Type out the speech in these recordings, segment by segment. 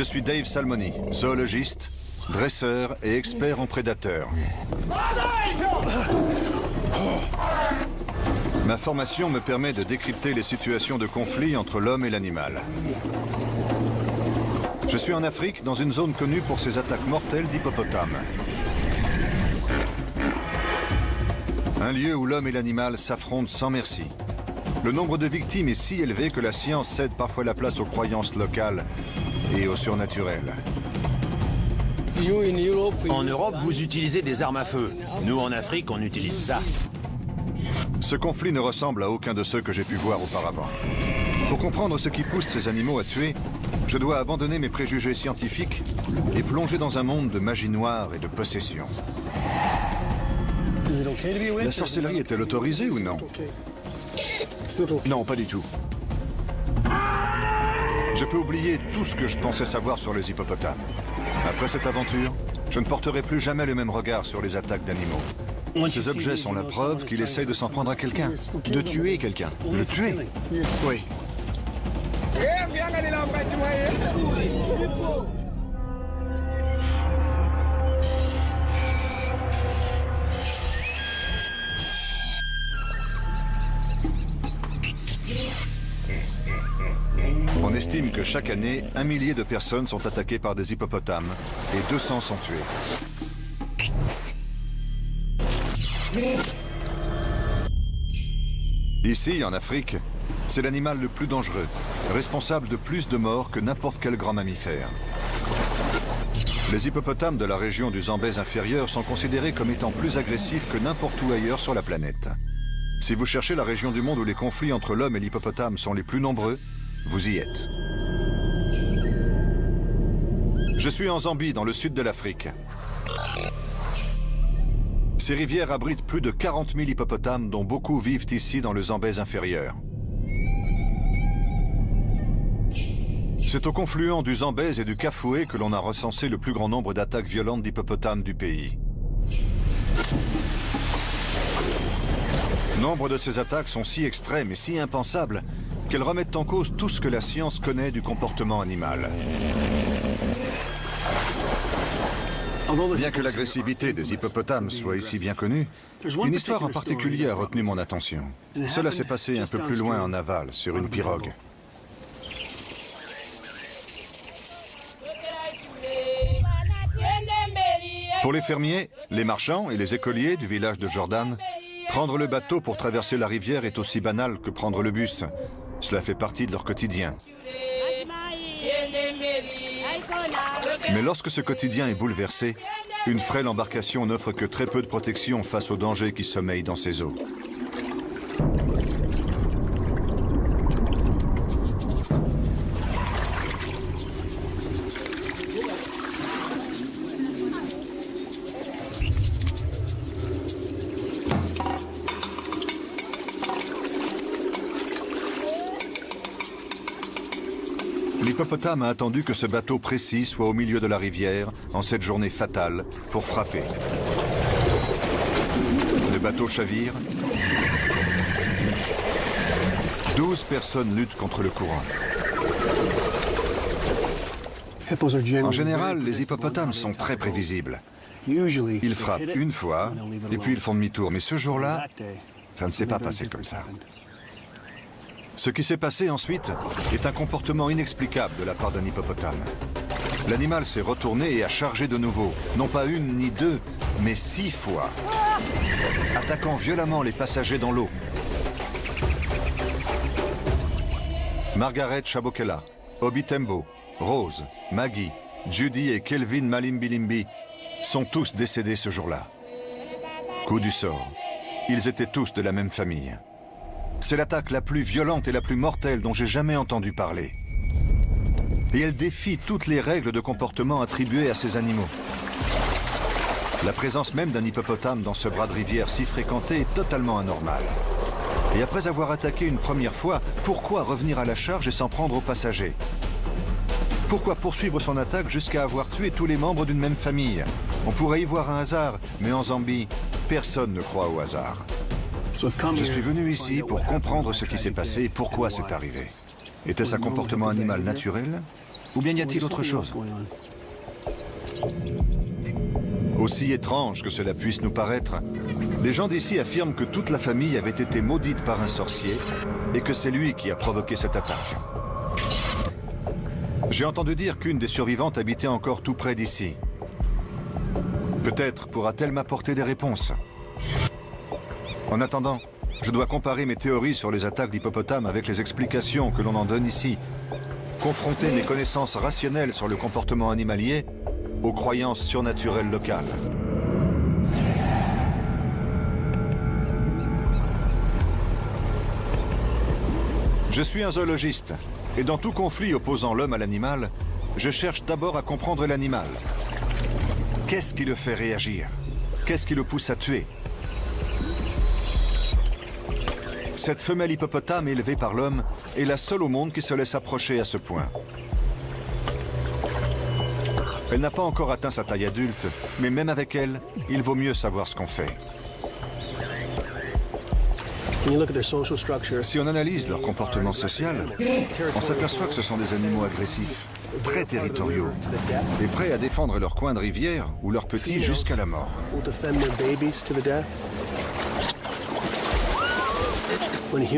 Je suis Dave Salmoni, zoologiste, dresseur et expert en prédateurs. Ma formation me permet de décrypter les situations de conflit entre l'homme et l'animal. Je suis en Afrique, dans une zone connue pour ses attaques mortelles d'hippopotames. Un lieu où l'homme et l'animal s'affrontent sans merci. Le nombre de victimes est si élevé que la science cède parfois la place aux croyances locales et au surnaturel. En Europe, vous utilisez des armes à feu. Nous, en Afrique, on utilise ça. Ce conflit ne ressemble à aucun de ceux que j'ai pu voir auparavant. Pour comprendre ce qui pousse ces animaux à tuer, je dois abandonner mes préjugés scientifiques et plonger dans un monde de magie noire et de possession. La sorcellerie est-elle autorisée ou non? Non, pas du tout. Je peux oublier tout ce que je pensais savoir sur les hippopotames. Après cette aventure, je ne porterai plus jamais le même regard sur les attaques d'animaux. Ces objets sont la preuve qu'il essaye de s'en prendre à quelqu'un. De tuer quelqu'un. Le tuer? Oui. On estime que chaque année, 1 millier de personnes sont attaquées par des hippopotames et 200 sont tuées. Ici, en Afrique, c'est l'animal le plus dangereux, responsable de plus de morts que n'importe quel grand mammifère. Les hippopotames de la région du Zambèze inférieur sont considérés comme étant plus agressifs que n'importe où ailleurs sur la planète. Si vous cherchez la région du monde où les conflits entre l'homme et l'hippopotame sont les plus nombreux, vous y êtes. Je suis en Zambie, dans le sud de l'Afrique. Ces rivières abritent plus de 40 000 hippopotames, dont beaucoup vivent ici dans le Zambèze inférieur. C'est au confluent du Zambèze et du Kafoué que l'on a recensé le plus grand nombre d'attaques violentes d'hippopotames du pays. Nombre de ces attaques sont si extrêmes et si impensables qu'elles remettent en cause tout ce que la science connaît du comportement animal. Bien que l'agressivité des hippopotames soit ici bien connue, une histoire en particulier a retenu mon attention. Cela s'est passé un peu plus loin en aval, sur une pirogue. Pour les fermiers, les marchands et les écoliers du village de Jordan, prendre le bateau pour traverser la rivière est aussi banal que prendre le bus. Cela fait partie de leur quotidien. Mais lorsque ce quotidien est bouleversé, une frêle embarcation n'offre que très peu de protection face aux dangers qui sommeillent dans ses eaux. L'hippopotame a attendu que ce bateau précis soit au milieu de la rivière en cette journée fatale pour frapper. Le bateau chavire. 12 personnes luttent contre le courant. En général, les hippopotames sont très prévisibles. Ils frappent une fois et puis ils font demi-tour. Mais ce jour-là, ça ne s'est pas passé comme ça. Ce qui s'est passé ensuite est un comportement inexplicable de la part d'un hippopotame. L'animal s'est retourné et a chargé de nouveau, non pas une ni deux, mais 6 fois, attaquant violemment les passagers dans l'eau. Margaret Chabokela, Obi Tembo, Rose, Maggie, Judy et Kelvin Malimbilimbi sont tous décédés ce jour-là. Coup du sort. Ils étaient tous de la même famille. C'est l'attaque la plus violente et la plus mortelle dont j'ai jamais entendu parler. Et elle défie toutes les règles de comportement attribuées à ces animaux. La présence même d'un hippopotame dans ce bras de rivière si fréquenté est totalement anormale. Et après avoir attaqué une première fois, pourquoi revenir à la charge et s'en prendre aux passagers? Pourquoi poursuivre son attaque jusqu'à avoir tué tous les membres d'une même famille? On pourrait y voir un hasard, mais en Zambie, personne ne croit au hasard. Je suis venu ici pour comprendre ce qui s'est passé et pourquoi c'est arrivé. Était-ce un comportement animal naturel Ou bien y a-t-il autre chose? Aussi étrange que cela puisse nous paraître, les gens d'ici affirment que toute la famille avait été maudite par un sorcier et que c'est lui qui a provoqué cette attaque. J'ai entendu dire qu'une des survivantes habitait encore tout près d'ici. Peut-être pourra-t-elle m'apporter des réponses. En attendant, je dois comparer mes théories sur les attaques d'hippopotames avec les explications que l'on en donne ici. Confronter mes connaissances rationnelles sur le comportement animalier aux croyances surnaturelles locales. Je suis un zoologiste, et dans tout conflit opposant l'homme à l'animal, je cherche d'abord à comprendre l'animal. Qu'est-ce qui le fait réagir? Qu'est-ce qui le pousse à tuer? Cette femelle hippopotame élevée par l'homme est la seule au monde qui se laisse approcher à ce point. Elle n'a pas encore atteint sa taille adulte, mais même avec elle, il vaut mieux savoir ce qu'on fait. Si on analyse leur comportement social, on s'aperçoit que ce sont des animaux agressifs, très territoriaux, et prêts à défendre leur coin de rivière ou leurs petits jusqu'à la mort.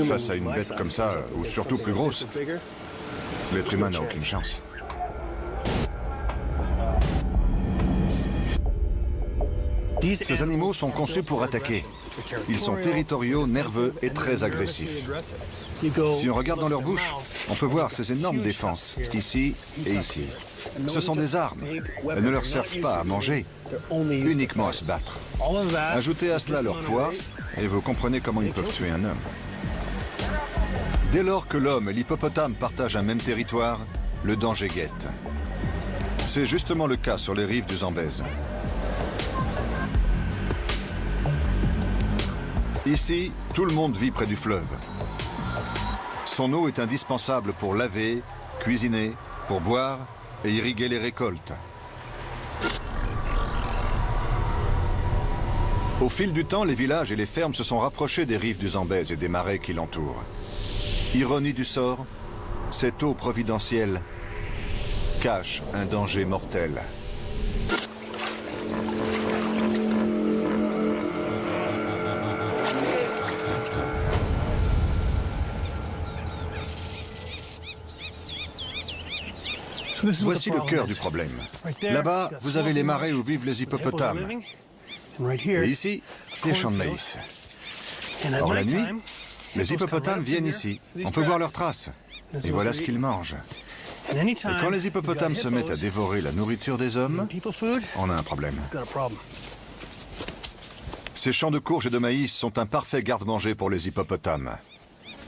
Face à une bête comme ça, ou surtout plus grosse, l'être humain n'a aucune chance. Ces animaux sont conçus pour attaquer. Ils sont territoriaux, nerveux et très agressifs. Si on regarde dans leur bouche, on peut voir ces énormes défenses, ici et ici. Ce sont des armes. Elles ne leur servent pas à manger, uniquement à se battre. Ajoutez à cela leur poids, et vous comprenez comment ils peuvent tuer un homme. Dès lors que l'homme et l'hippopotame partagent un même territoire, le danger guette. C'est justement le cas sur les rives du Zambèze. Ici, tout le monde vit près du fleuve. Son eau est indispensable pour laver, cuisiner, pour boire et irriguer les récoltes. Au fil du temps, les villages et les fermes se sont rapprochés des rives du Zambèze et des marais qui l'entourent. Ironie du sort, cette eau providentielle cache un danger mortel. Voici le cœur du problème. Là-bas, vous avez les marais où vivent les hippopotames. Et ici, des champs de maïs. Or, la nuit, les hippopotames viennent ici. On peut voir leurs traces. Et voilà ce qu'ils mangent. Et quand les hippopotames se mettent à dévorer la nourriture des hommes, on a un problème. Ces champs de courges et de maïs sont un parfait garde-manger pour les hippopotames.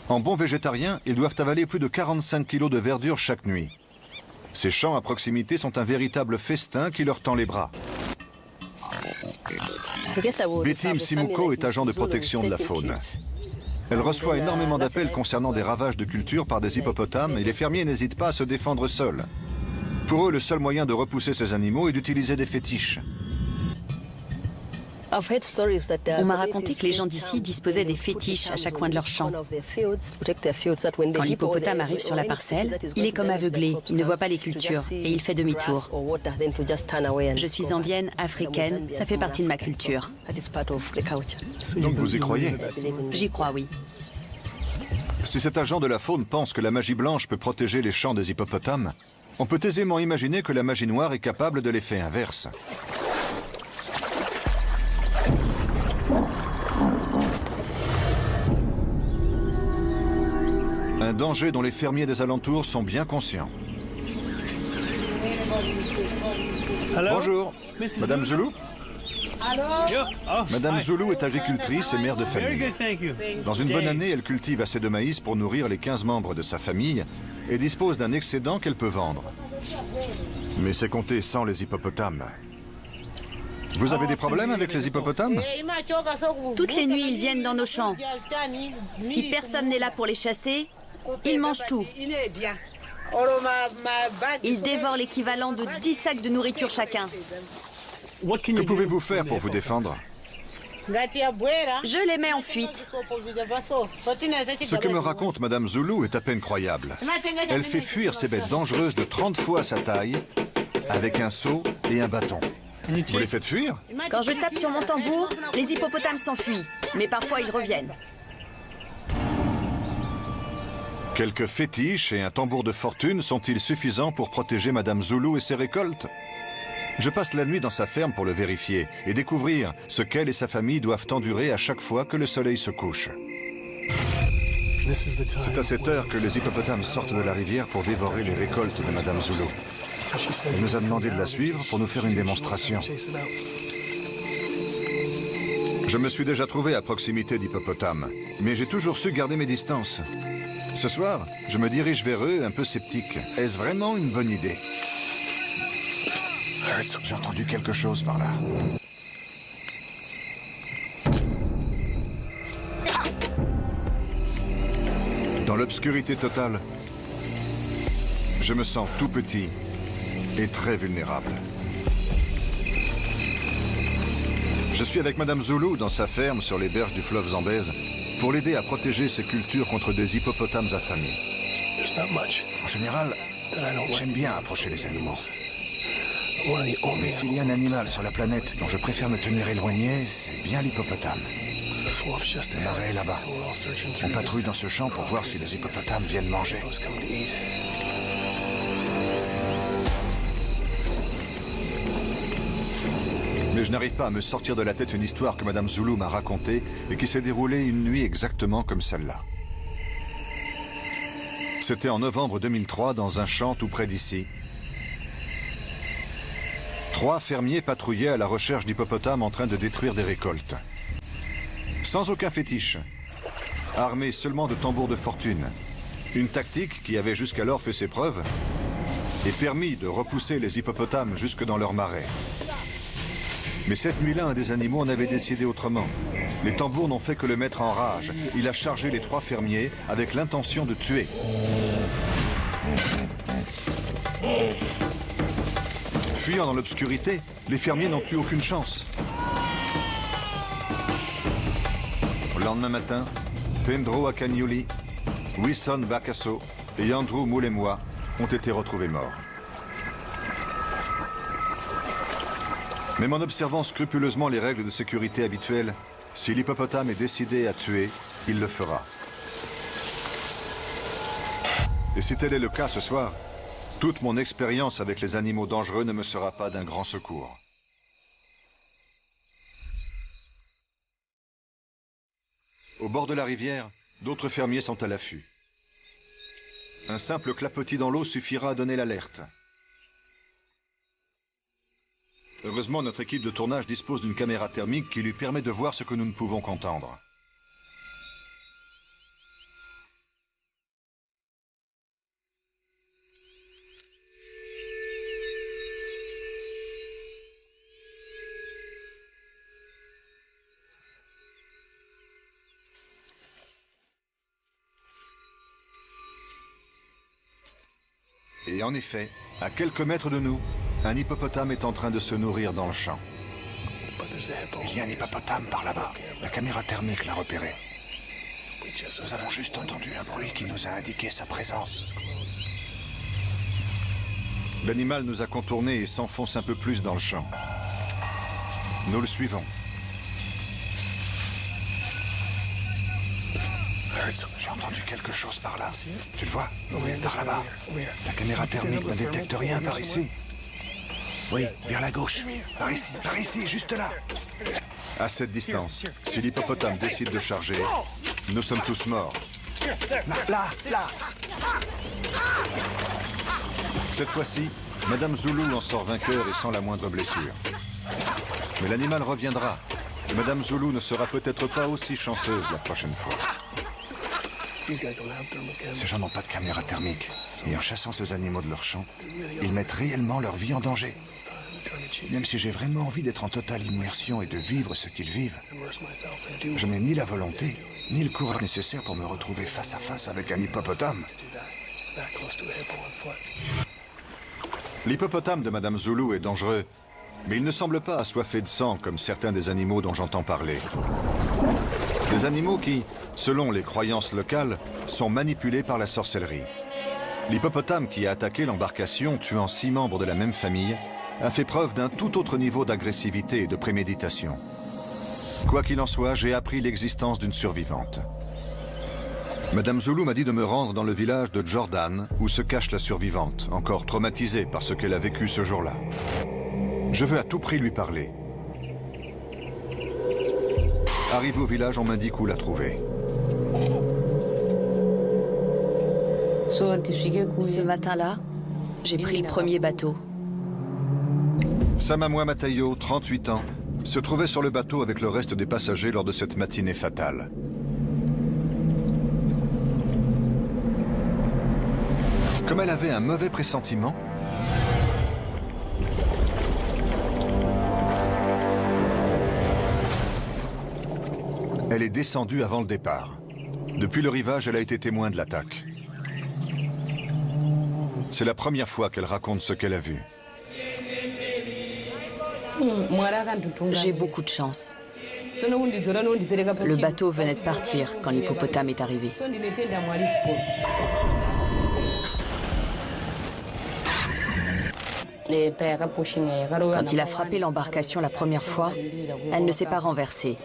En bons végétariens, ils doivent avaler plus de 45 kilos de verdure chaque nuit. Ces champs à proximité sont un véritable festin qui leur tend les bras. Betty Msimuko est agent de protection de la faune. Elle reçoit énormément d'appels concernant des ravages de culture par des hippopotames et les fermiers n'hésitent pas à se défendre seuls. Pour eux, le seul moyen de repousser ces animaux est d'utiliser des fétiches. On m'a raconté que les gens d'ici disposaient des fétiches à chaque coin de leur champ. Quand l'hippopotame arrive sur la parcelle, il est comme aveuglé, il ne voit pas les cultures et il fait demi-tour. Je suis zambienne, africaine, ça fait partie de ma culture. Donc vous y croyez? J'y crois, oui. Si cet agent de la faune pense que la magie blanche peut protéger les champs des hippopotames, on peut aisément imaginer que la magie noire est capable de l'effet inverse. Un danger dont les fermiers des alentours sont bien conscients. Bonjour, Madame Zulu. Madame Zulu est agricultrice et mère de famille. Dans une bonne année, elle cultive assez de maïs pour nourrir les 15 membres de sa famille et dispose d'un excédent qu'elle peut vendre. Mais c'est compté sans les hippopotames. Vous avez des problèmes avec les hippopotames? Toutes les nuits, ils viennent dans nos champs. Si personne n'est là pour les chasser, ils mangent tout. Ils dévorent l'équivalent de 10 sacs de nourriture chacun. Que pouvez-vous faire pour vous défendre? Je les mets en fuite. Ce que me raconte Madame Zulu est à peine croyable. Elle fait fuir ces bêtes dangereuses de 30 fois sa taille avec un seau et un bâton. Vous les faites fuir? Quand je tape sur mon tambour, les hippopotames s'enfuient. Mais parfois, ils reviennent. Quelques fétiches et un tambour de fortune sont-ils suffisants pour protéger Madame Zulu et ses récoltes? Je passe la nuit dans sa ferme pour le vérifier et découvrir ce qu'elle et sa famille doivent endurer à chaque fois que le soleil se couche. C'est à cette heure que les hippopotames sortent de la rivière pour dévorer les récoltes de Madame Zulu. Elle nous a demandé de la suivre pour nous faire une démonstration. Je me suis déjà trouvé à proximité d'hippopotames, mais j'ai toujours su garder mes distances. Ce soir, je me dirige vers eux un peu sceptique. Est-ce vraiment une bonne idée? J'ai entendu quelque chose par là. Dans l'obscurité totale, je me sens tout petit et très vulnérable. Je suis avec Madame Zulu dans sa ferme sur les berges du fleuve Zambèze pour l'aider à protéger ses cultures contre des hippopotames affamés. En général, j'aime bien approcher les animaux. Mais s'il y a un animal sur la planète dont je préfère me tenir éloigné, c'est bien l'hippopotame. La marée est là-bas. On patrouille dans ce champ pour voir si les hippopotames viennent manger. Mais je n'arrive pas à me sortir de la tête une histoire que Madame Zulu m'a racontée et qui s'est déroulée une nuit exactement comme celle-là. C'était en novembre 2003 dans un champ tout près d'ici. 3 fermiers patrouillaient à la recherche d'hippopotames en train de détruire des récoltes. Sans aucun fétiche, armés seulement de tambours de fortune, une tactique qui avait jusqu'alors fait ses preuves et permis de repousser les hippopotames jusque dans leur marais. Mais cette nuit-là, un des animaux en avait décidé autrement. Les tambours n'ont fait que le mettre en rage. Il a chargé les 3 fermiers avec l'intention de tuer. Fuyant dans l'obscurité, les fermiers n'ont eu aucune chance. Le lendemain matin, Pedro Acagnoli, Wilson Bacasso et Andrew Moulemois ont été retrouvés morts. Même en observant scrupuleusement les règles de sécurité habituelles, si l'hippopotame est décidé à tuer, il le fera. Et si tel est le cas ce soir, toute mon expérience avec les animaux dangereux ne me sera pas d'un grand secours. Au bord de la rivière, d'autres fermiers sont à l'affût. Un simple clapotis dans l'eau suffira à donner l'alerte. Heureusement, notre équipe de tournage dispose d'une caméra thermique qui lui permet de voir ce que nous ne pouvons qu'entendre. Et en effet, à quelques mètres de nous, un hippopotame est en train de se nourrir dans le champ. Il y a un hippopotame par là-bas. La caméra thermique l'a repéré. Nous avons juste entendu un bruit qui nous a indiqué sa présence. L'animal nous a contournés et s'enfonce un peu plus dans le champ. Nous le suivons. J'ai entendu quelque chose par là. Tu le vois? Par là-bas. La caméra thermique ne détecte rien par ici. Oui, vers la gauche. Par ici, juste là. À cette distance, si l'hippopotame décide de charger, nous sommes tous morts. Là. Cette fois-ci, Madame Zulu en sort vainqueur et sans la moindre blessure. Mais l'animal reviendra. Et Madame Zulu ne sera peut-être pas aussi chanceuse la prochaine fois. Ces gens n'ont pas de caméra thermique. Et en chassant ces animaux de leur champ, ils mettent réellement leur vie en danger. Même si j'ai vraiment envie d'être en totale immersion et de vivre ce qu'ils vivent, je n'ai ni la volonté, ni le courage nécessaire pour me retrouver face à face avec un hippopotame. L'hippopotame de Madame Zulu est dangereux, mais ils ne semblent pas assoiffés de sang comme certains des animaux dont j'entends parler. Des animaux qui, selon les croyances locales, sont manipulés par la sorcellerie. L'hippopotame qui a attaqué l'embarcation, tuant 6 membres de la même famille, a fait preuve d'un tout autre niveau d'agressivité et de préméditation. Quoi qu'il en soit, j'ai appris l'existence d'une survivante. Madame Zulu m'a dit de me rendre dans le village de Jordan, où se cache la survivante, encore traumatisée par ce qu'elle a vécu ce jour-là. Je veux à tout prix lui parler. Arrivé au village, on m'indique où la trouver. Ce matin-là, j'ai pris le premier bateau. Samamwa Matayo, 38 ans, se trouvait sur le bateau avec le reste des passagers lors de cette matinée fatale. Comme elle avait un mauvais pressentiment, elle est descendue avant le départ. Depuis le rivage, elle a été témoin de l'attaque. C'est la première fois qu'elle raconte ce qu'elle a vu. J'ai beaucoup de chance. Le bateau venait de partir quand l'hippopotame est arrivé. Quand il a frappé l'embarcation la première fois, elle ne s'est pas renversée.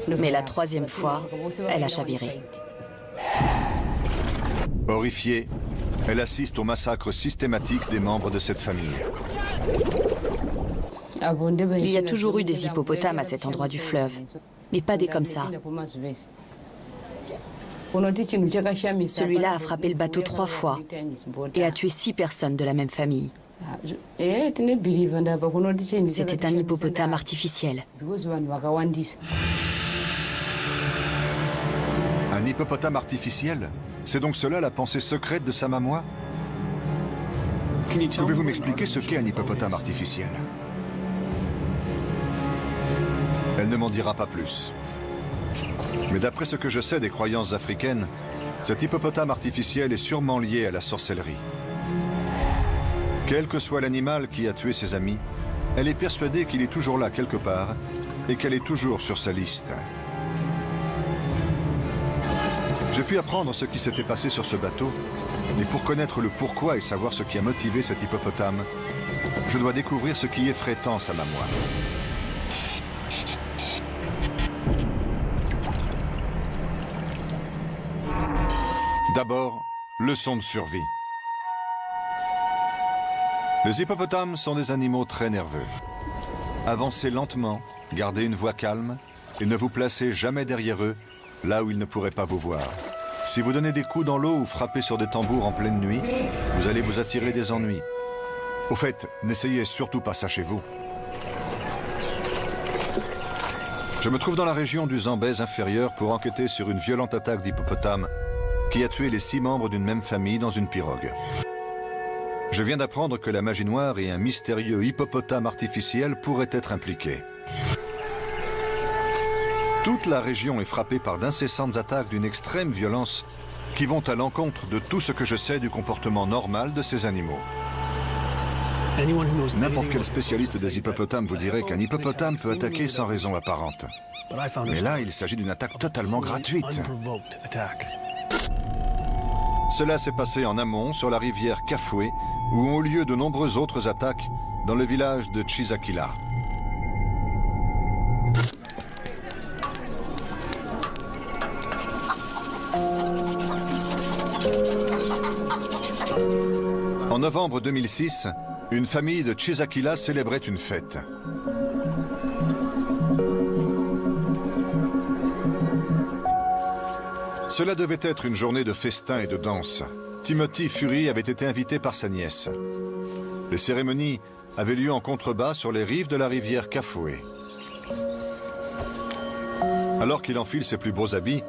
Mais la troisième fois, elle a chaviré. Horrifiée, elle assiste au massacre systématique des membres de cette famille. Il y a toujours eu des hippopotames à cet endroit du fleuve, mais pas des comme ça. Celui-là a frappé le bateau 3 fois et a tué 6 personnes de la même famille. C'était un hippopotame artificiel. Un hippopotame artificiel? C'est donc cela la pensée secrète de Samamwa? Pouvez-vous m'expliquer ce qu'est un hippopotame artificiel? Elle ne m'en dira pas plus. Mais d'après ce que je sais des croyances africaines, cet hippopotame artificiel est sûrement lié à la sorcellerie. Quel que soit l'animal qui a tué ses amis, elle est persuadée qu'il est toujours là quelque part et qu'elle est toujours sur sa liste. J'ai pu apprendre ce qui s'était passé sur ce bateau, mais pour connaître le pourquoi et savoir ce qui a motivé cet hippopotame, je dois découvrir ce qui effraie tant Samamwa. D'abord, leçon de survie. Les hippopotames sont des animaux très nerveux. Avancez lentement, gardez une voix calme et ne vous placez jamais derrière eux, là où ils ne pourraient pas vous voir. Si vous donnez des coups dans l'eau ou frappez sur des tambours en pleine nuit, vous allez vous attirer des ennuis. Au fait, n'essayez surtout pas ça chez vous. Je me trouve dans la région du Zambèze inférieur pour enquêter sur une violente attaque d'hippopotame qui a tué les 6 membres d'une même famille dans une pirogue. Je viens d'apprendre que la magie noire et un mystérieux hippopotame artificiel pourraient être impliqués. Toute la région est frappée par d'incessantes attaques d'une extrême violence qui vont à l'encontre de tout ce que je sais du comportement normal de ces animaux. N'importe quel spécialiste des hippopotames vous dirait qu'un hippopotame peut attaquer sans raison apparente. Mais là, il s'agit d'une attaque totalement gratuite. Cela s'est passé en amont, sur la rivière Kafoué, où ont eu lieu de nombreuses autres attaques dans le village de Chisakila. En novembre 2006, une famille de Chisakila célébrait une fête. Cela devait être une journée de festin et de danse. Timothy Fury avait été invité par sa nièce. Les cérémonies avaient lieu en contrebas sur les rives de la rivière Kafoué. Alors qu'il enfile ses plus beaux habits,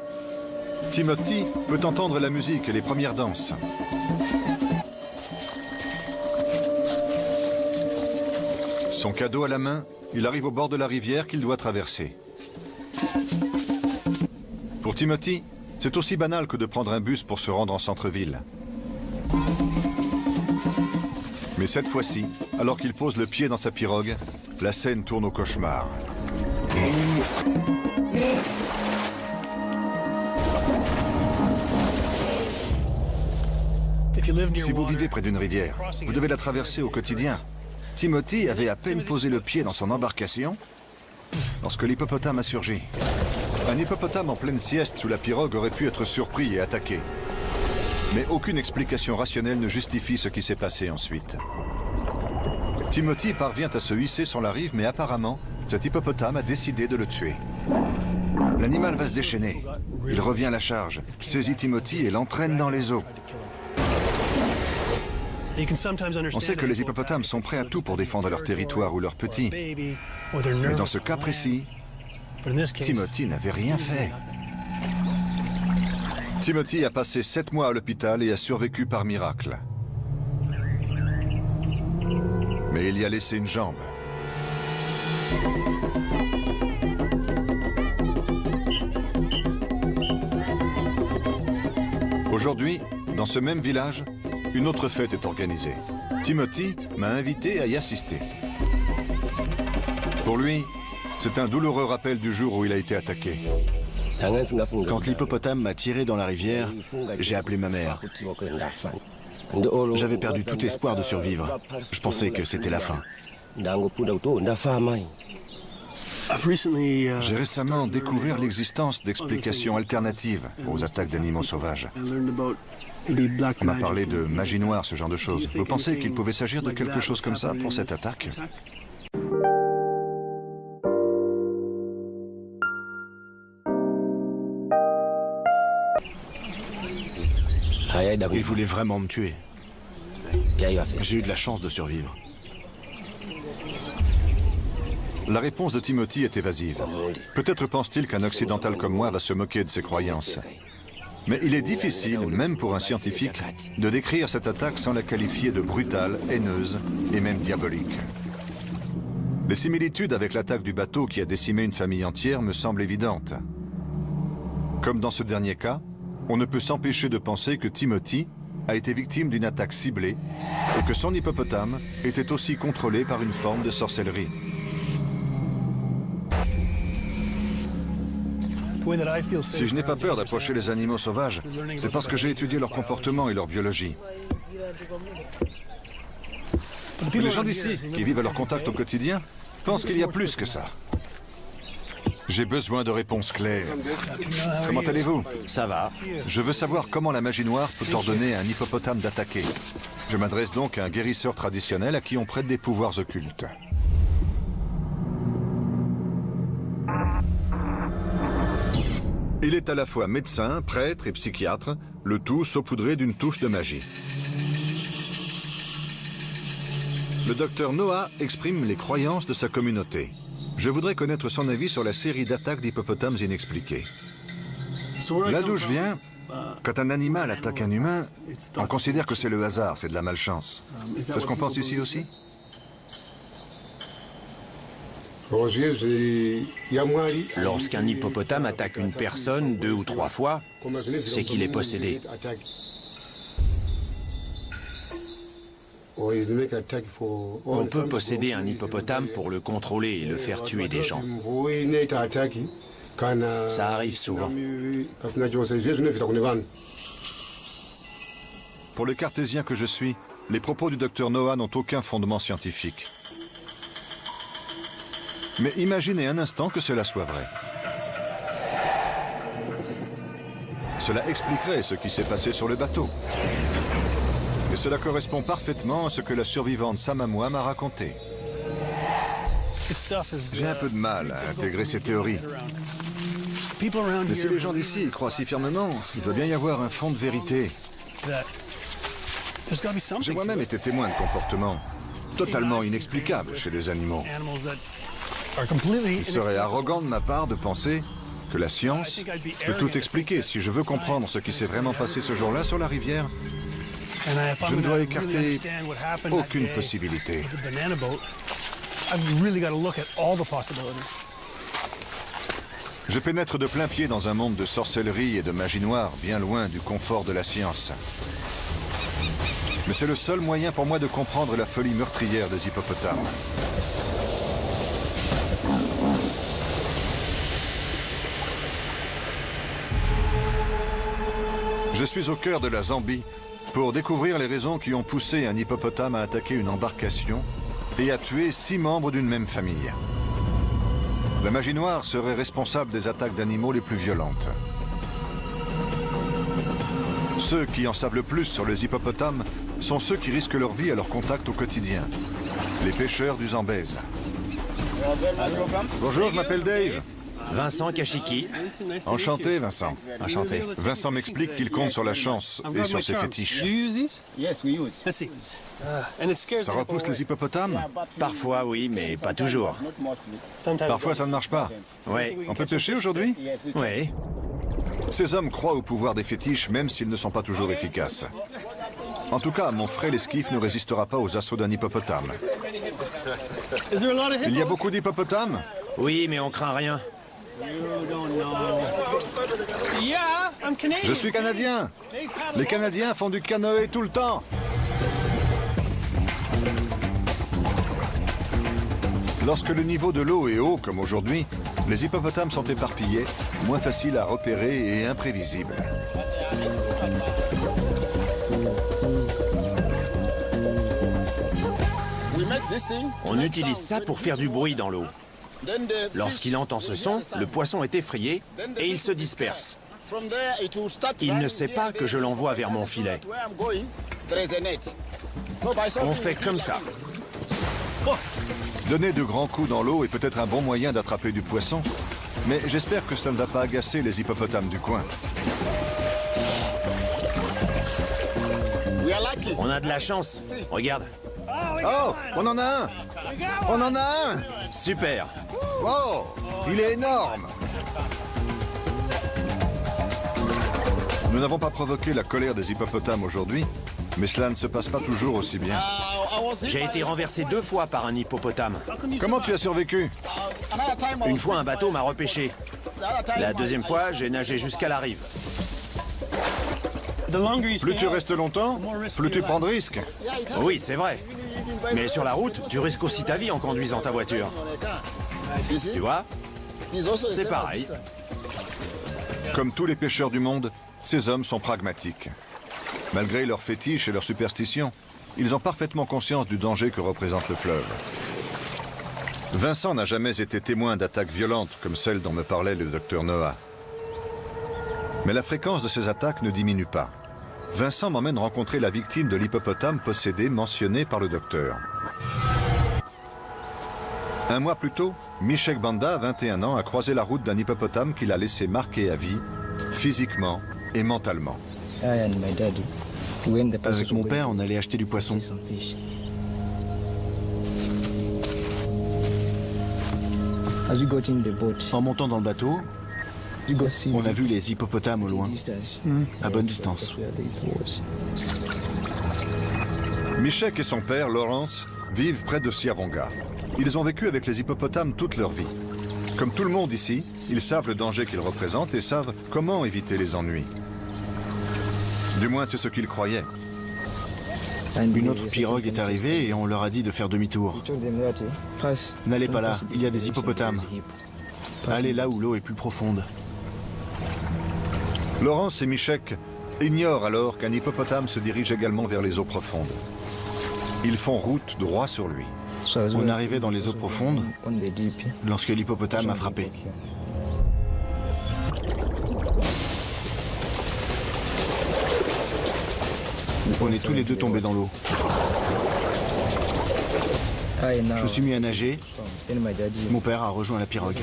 Timothy peut entendre la musique et les premières danses. Son cadeau à la main, il arrive au bord de la rivière qu'il doit traverser. Pour Timothy, c'est aussi banal que de prendre un bus pour se rendre en centre-ville. Mais Mais cette fois-ci, alors qu'il pose le pied dans sa pirogue, la scène tourne au cauchemar. Si vous vivez près d'une rivière, vous devez la traverser au quotidien. Timothy avait à peine posé le pied dans son embarcation lorsque l'hippopotame a surgi. Un hippopotame en pleine sieste sous la pirogue aurait pu être surpris et attaqué. Mais aucune explication rationnelle ne justifie ce qui s'est passé ensuite. Timothy parvient à se hisser sur la rive, mais apparemment, cet hippopotame a décidé de le tuer. L'animal va se déchaîner. Il revient à la charge, saisit Timothy et l'entraîne dans les eaux. On sait que les hippopotames sont prêts à tout pour défendre leur territoire ou leurs petits. Mais dans ce cas précis, Timothy n'avait rien fait. Timothy a passé 7 mois à l'hôpital et a survécu par miracle. Mais il y a laissé une jambe. Aujourd'hui, dans ce même village, une autre fête est organisée. Timothy m'a invité à y assister. Pour lui, c'est un douloureux rappel du jour où il a été attaqué. Quand l'hippopotame m'a tiré dans la rivière, j'ai appelé ma mère. J'avais perdu tout espoir de survivre. Je pensais que c'était la fin. J'ai récemment découvert l'existence d'explications alternatives aux attaques d'animaux sauvages. On m'a parlé de magie noire, ce genre de choses. Vous pensez qu'il pouvait s'agir de quelque chose comme ça pour cette attaque? Il voulait vraiment me tuer. J'ai eu de la chance de survivre. La réponse de Timothy est évasive. Peut-être pense-t-il qu'un occidental comme moi va se moquer de ses croyances. Mais il est difficile, même pour un scientifique, de décrire cette attaque sans la qualifier de brutale, haineuse et même diabolique. Les similitudes avec l'attaque du bateau qui a décimé une famille entière me semblent évidentes. Comme dans ce dernier cas, on ne peut s'empêcher de penser que Timothy a été victime d'une attaque ciblée et que son hippopotame était aussi contrôlé par une forme de sorcellerie. Si je n'ai pas peur d'approcher les animaux sauvages, c'est parce que j'ai étudié leur comportement et leur biologie. Mais les gens d'ici, qui vivent à leur contact au quotidien, pensent qu'il y a plus que ça. J'ai besoin de réponses claires. Comment allez-vous? Ça va. Je veux savoir comment la magie noire peut ordonner à un hippopotame d'attaquer. Je m'adresse donc à un guérisseur traditionnel à qui on prête des pouvoirs occultes. Il est à la fois médecin, prêtre et psychiatre, le tout saupoudré d'une touche de magie. Le docteur Noah exprime les croyances de sa communauté. Je voudrais connaître son avis sur la série d'attaques d'hippopotames inexpliquées. Là d'où je viens, quand un animal attaque un humain, on considère que c'est le hasard, c'est de la malchance. C'est ce qu'on pense ici aussi? Lorsqu'un hippopotame attaque une personne 2 ou 3 fois, c'est qu'il est possédé. On peut posséder un hippopotame pour le contrôler et le faire tuer des gens. Ça arrive souvent. Pour le cartésien que je suis, les propos du docteur Noah n'ont aucun fondement scientifique. Mais imaginez un instant que cela soit vrai. Cela expliquerait ce qui s'est passé sur le bateau. Et cela correspond parfaitement à ce que la survivante Samamoua m'a raconté. J'ai un peu de mal à intégrer ces théories. Mais si les gens d'ici y croient si fermement, il doit bien y avoir un fond de vérité. J'ai moi-même été témoin de comportements totalement inexplicables chez des animaux. Il serait arrogant de ma part de penser que la science peut tout expliquer. Si je veux comprendre ce qui s'est vraiment passé ce jour-là sur la rivière, je ne dois écarter aucune possibilité. Je pénètre de plein pied dans un monde de sorcellerie et de magie noire, bien loin du confort de la science. Mais c'est le seul moyen pour moi de comprendre la folie meurtrière des hippopotames. Je suis au cœur de la Zambie pour découvrir les raisons qui ont poussé un hippopotame à attaquer une embarcation et à tuer 6 membres d'une même famille. La magie noire serait responsable des attaques d'animaux les plus violentes. Ceux qui en savent le plus sur les hippopotames sont ceux qui risquent leur vie à leur contact au quotidien. Les pêcheurs du Zambèze. Bonjour, je m'appelle Dave. Vincent Kashiki. Enchanté, Vincent. Enchanté. Vincent m'explique qu'il compte sur la chance et sur ses fétiches. Ça repousse les hippopotames? Parfois, oui, mais pas toujours. Parfois, ça ne marche pas. Ouais. On peut pêcher aujourd'hui? Oui. Ces hommes croient au pouvoir des fétiches, même s'ils ne sont pas toujours efficaces. En tout cas, mon frêle esquif ne résistera pas aux assauts d'un hippopotame. Il y a beaucoup d'hippopotames? Oui, mais on craint rien. Je suis Canadien. Les Canadiens font du canoë tout le temps. Lorsque le niveau de l'eau est haut, comme aujourd'hui, les hippopotames sont éparpillés, moins faciles à repérer et imprévisibles. On utilise ça pour faire du bruit dans l'eau. Lorsqu'il entend ce son, le poisson est effrayé et il se disperse. Il ne sait pas que je l'envoie vers mon filet. On fait comme ça. Donner de grands coups dans l'eau est peut-être un bon moyen d'attraper du poisson, mais j'espère que ça ne va pas agacer les hippopotames du coin. On a de la chance. Regarde. Oh, on en a un! On en a un! Super. Oh, il est énorme! Nous n'avons pas provoqué la colère des hippopotames aujourd'hui, mais cela ne se passe pas toujours aussi bien. J'ai été renversé 2 fois par un hippopotame. Comment tu as survécu? Une fois, un bateau m'a repêché. La deuxième fois, j'ai nagé jusqu'à la rive. Plus tu restes longtemps, plus tu prends de risques. Oui, c'est vrai. Mais sur la route, tu risques aussi ta vie en conduisant ta voiture. Tu vois? C'est pareil. Comme tous les pêcheurs du monde, ces hommes sont pragmatiques. Malgré leurs fétiches et leurs superstitions, ils ont parfaitement conscience du danger que représente le fleuve. Vincent n'a jamais été témoin d'attaques violentes comme celle dont me parlait le docteur Noah. Mais la fréquence de ces attaques ne diminue pas. Vincent m'emmène rencontrer la victime de l'hippopotame possédé mentionnée par le docteur. Un mois plus tôt, Michek Banda, 21 ans, a croisé la route d'un hippopotame qui l'a laissé marqué à vie, physiquement et mentalement. Avec mon père, on allait acheter du poisson. En montant dans le bateau, on a vu les hippopotames au loin, à bonne distance. Michek et son père, Lawrence, vivent près de Siavonga. Ils ont vécu avec les hippopotames toute leur vie. Comme tout le monde ici, ils savent le danger qu'ils représentent et savent comment éviter les ennuis. Du moins, c'est ce qu'ils croyaient. Une autre pirogue est arrivée et on leur a dit de faire demi-tour. N'allez pas là, il y a des hippopotames. Allez là où l'eau est plus profonde. Lawrence et Michek ignorent alors qu'un hippopotame se dirige également vers les eaux profondes. Ils font route droit sur lui. On arrivait dans les eaux profondes lorsque l'hippopotame a frappé. On est tous les deux tombés dans l'eau. Je me suis mis à nager. Mon père a rejoint la pirogue.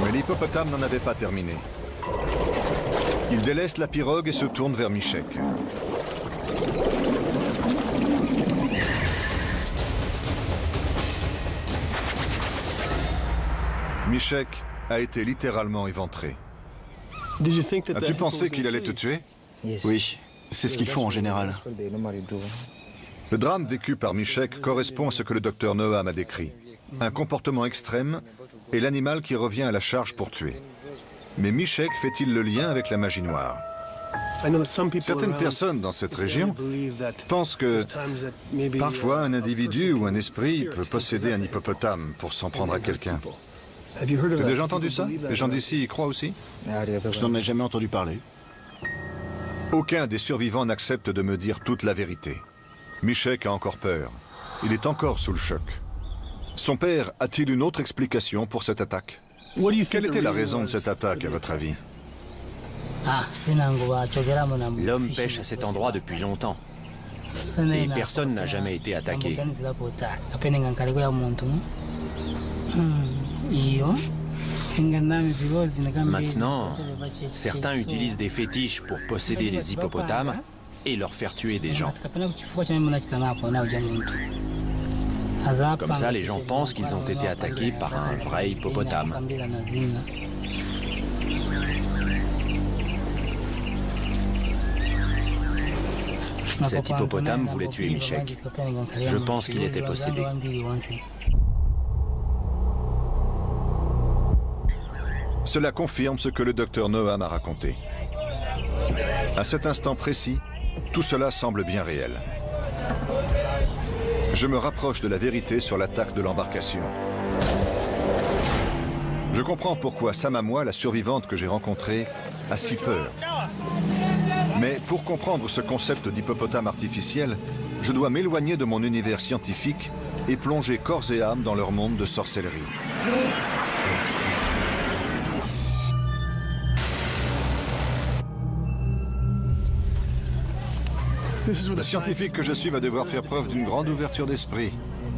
Mais l'hippopotame n'en avait pas terminé. Il délaisse la pirogue et se tourne vers Michek. Michek a été littéralement éventré. As-tu pensé qu'il allait te tuer? Oui, c'est ce qu'ils font en général. Le drame vécu par Michek correspond à ce que le docteur Noah m'a décrit. Un comportement extrême et l'animal qui revient à la charge pour tuer. Mais Michek fait-il le lien avec la magie noire? Certaines personnes dans cette région pensent que parfois un individu ou un esprit peut posséder un hippopotame pour s'en prendre à quelqu'un. Tu as déjà entendu ça? Les gens d'ici y croient aussi? Je n'en ai jamais entendu parler. Aucun des survivants n'accepte de me dire toute la vérité. Michek a encore peur. Il est encore sous le choc. Son père a-t-il une autre explication pour cette attaque? Quelle était la raison de cette attaque, à votre avis? L'homme pêche à cet endroit depuis longtemps. Et personne n'a jamais été attaqué. Maintenant, certains utilisent des fétiches pour posséder les hippopotames et leur faire tuer des gens. Comme ça, les gens pensent qu'ils ont été attaqués par un vrai hippopotame. Cet hippopotame voulait tuer Michek. Je pense qu'il était possédé. Cela confirme ce que le docteur Noah m'a raconté. À cet instant précis, tout cela semble bien réel. Je me rapproche de la vérité sur l'attaque de l'embarcation. Je comprends pourquoi Samamois, la survivante que j'ai rencontrée, a si peur. Mais pour comprendre ce concept d'hippopotame artificiel, je dois m'éloigner de mon univers scientifique et plonger corps et âme dans leur monde de sorcellerie. Le scientifique que je suis va devoir faire preuve d'une grande ouverture d'esprit.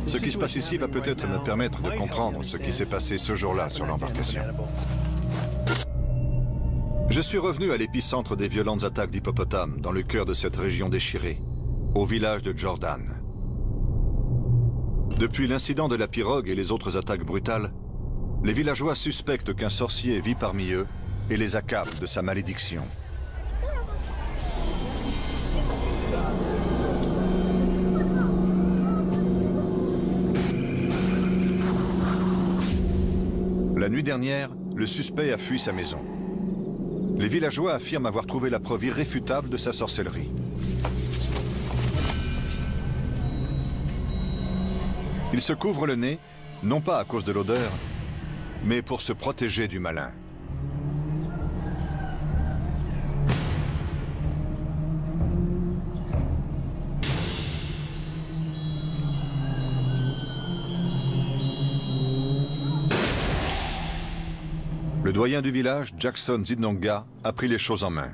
Ce qui se passe ici va peut-être me permettre de comprendre ce qui s'est passé ce jour-là sur l'embarcation. Je suis revenu à l'épicentre des violentes attaques d'hippopotames dans le cœur de cette région déchirée, au village de Jordan. Depuis l'incident de la pirogue et les autres attaques brutales, les villageois suspectent qu'un sorcier vit parmi eux et les accable de sa malédiction. La nuit dernière, le suspect a fui sa maison. Les villageois affirment avoir trouvé la preuve irréfutable de sa sorcellerie. Il se couvre le nez, non pas à cause de l'odeur, mais pour se protéger du malin. Le doyen du village, Jackson Zidonga, a pris les choses en main.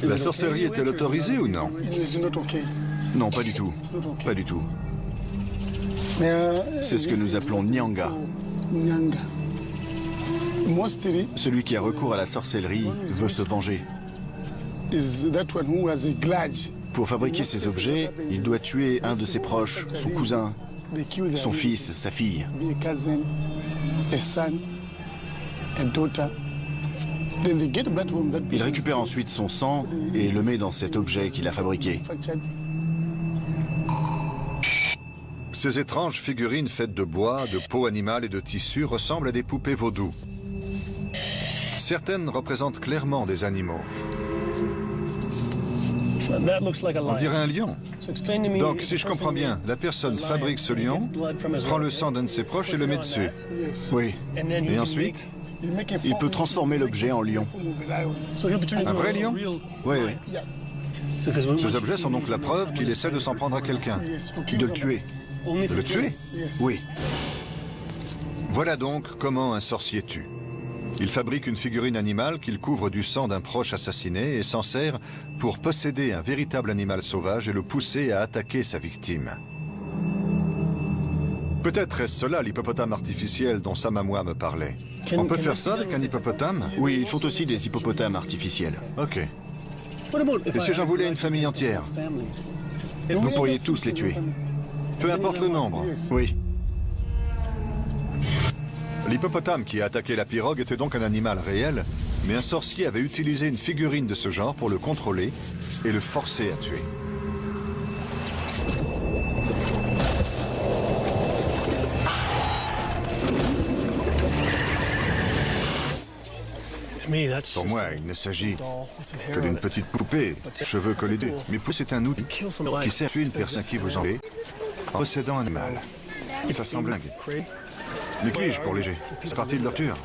La sorcellerie est-elle autorisée ou non? Non, pas du tout. Pas du tout. C'est ce que nous appelons Nyanga. Celui qui a recours à la sorcellerie veut se venger. Pour fabriquer ces objets, il doit tuer un de ses proches, son cousin, son fils, sa fille. Il récupère ensuite son sang et le met dans cet objet qu'il a fabriqué. Ces étranges figurines faites de bois, de peau animale et de tissu ressemblent à des poupées vaudou. Certaines représentent clairement des animaux. On dirait un lion. Donc, si je comprends bien, la personne fabrique ce lion, prend le sang d'un de ses proches et le met dessus. Oui. Et ensuite, il peut transformer l'objet en lion. un vrai lion? Oui, oui. Ces objets sont donc la preuve qu'il essaie de s'en prendre à quelqu'un. De le tuer. De le tuer? Oui. Voilà donc comment un sorcier tue. Il fabrique une figurine animale qu'il couvre du sang d'un proche assassiné et s'en sert pour posséder un véritable animal sauvage et le pousser à attaquer sa victime. Peut-être est-ce cela l'hippopotame artificiel dont Samamois me parlait. On peut faire ça avec un hippopotame? Oui, ils font aussi des hippopotames artificiels. Ok. Et si j'en voulais une famille entière? Vous pourriez tous les tuer. Peu importe le nombre. Oui. L'hippopotame qui a attaqué la pirogue était donc un animal réel, mais un sorcier avait utilisé une figurine de ce genre pour le contrôler et le forcer à tuer. Pour moi, il ne s'agit que d'une petite poupée, cheveux collés dessus. Mais c'est un outil qui sert à tuer une personne qui vous enlève en possédant un animal. Ça semble dingue. Néglige pour léger. C'est parti de l'orture.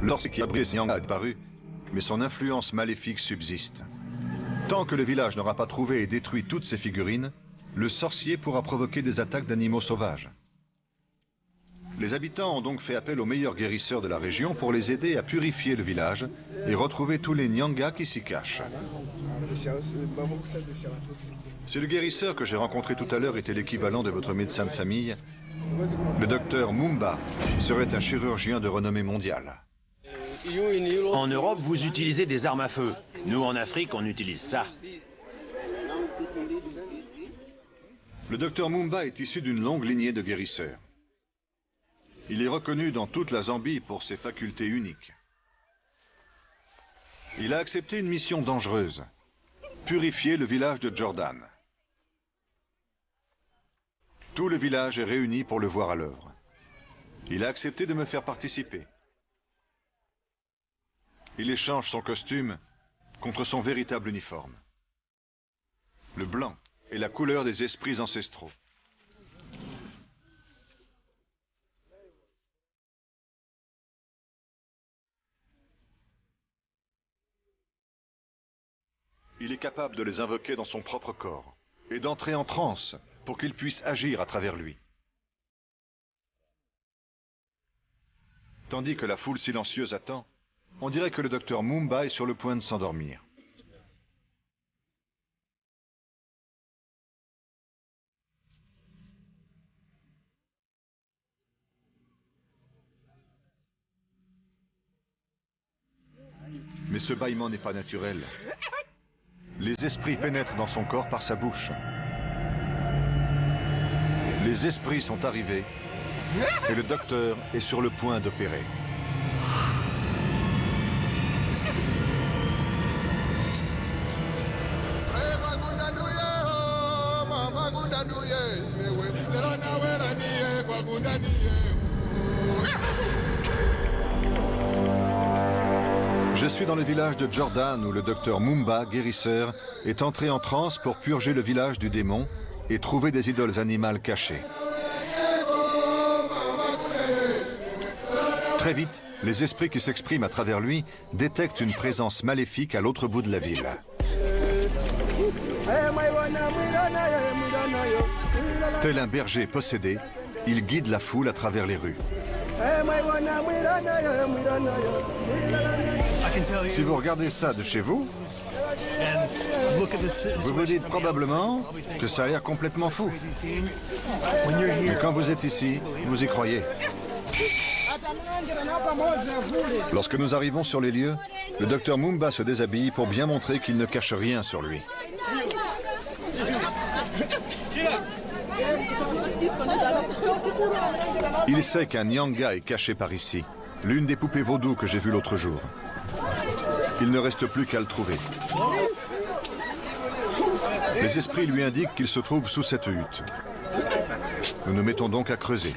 Lorsqu'il a brisé, a disparu, mais son influence maléfique subsiste. Tant que le village n'aura pas trouvé et détruit toutes ses figurines, le sorcier pourra provoquer des attaques d'animaux sauvages. Les habitants ont donc fait appel aux meilleurs guérisseurs de la région pour les aider à purifier le village et retrouver tous les Nyanga qui s'y cachent. Si le guérisseur que j'ai rencontré tout à l'heure était l'équivalent de votre médecin de famille, le docteur Mumba serait un chirurgien de renommée mondiale. En Europe, vous utilisez des armes à feu. Nous, en Afrique, on utilise ça. Le docteur Mumba est issu d'une longue lignée de guérisseurs. Il est reconnu dans toute la Zambie pour ses facultés uniques. Il a accepté une mission dangereuse, purifier le village de Jordan. Tout le village est réuni pour le voir à l'œuvre. Il a accepté de me faire participer. Il échange son costume contre son véritable uniforme. Le blanc est la couleur des esprits ancestraux. Il est capable de les invoquer dans son propre corps et d'entrer en transe pour qu'ils puissent agir à travers lui. Tandis que la foule silencieuse attend, on dirait que le docteur Mumba est sur le point de s'endormir. Mais ce bâillement n'est pas naturel. Les esprits pénètrent dans son corps par sa bouche. Les esprits sont arrivés et le docteur est sur le point d'opérer. Je suis dans le village de Jordan où le docteur Mumba, guérisseur, est entré en transe pour purger le village du démon et trouver des idoles animales cachées. Très vite, les esprits qui s'expriment à travers lui détectent une présence maléfique à l'autre bout de la ville. Tel un berger possédé, il guide la foule à travers les rues. Si vous regardez ça de chez vous, vous vous dites probablement que ça a l'air complètement fou. Mais quand vous êtes ici, vous y croyez. Lorsque nous arrivons sur les lieux, le docteur Mumba se déshabille pour bien montrer qu'il ne cache rien sur lui. Il sait qu'un Nyanga est caché par ici, l'une des poupées vaudou que j'ai vues l'autre jour. Il ne reste plus qu'à le trouver. Les esprits lui indiquent qu'il se trouve sous cette hutte. Nous nous mettons donc à creuser.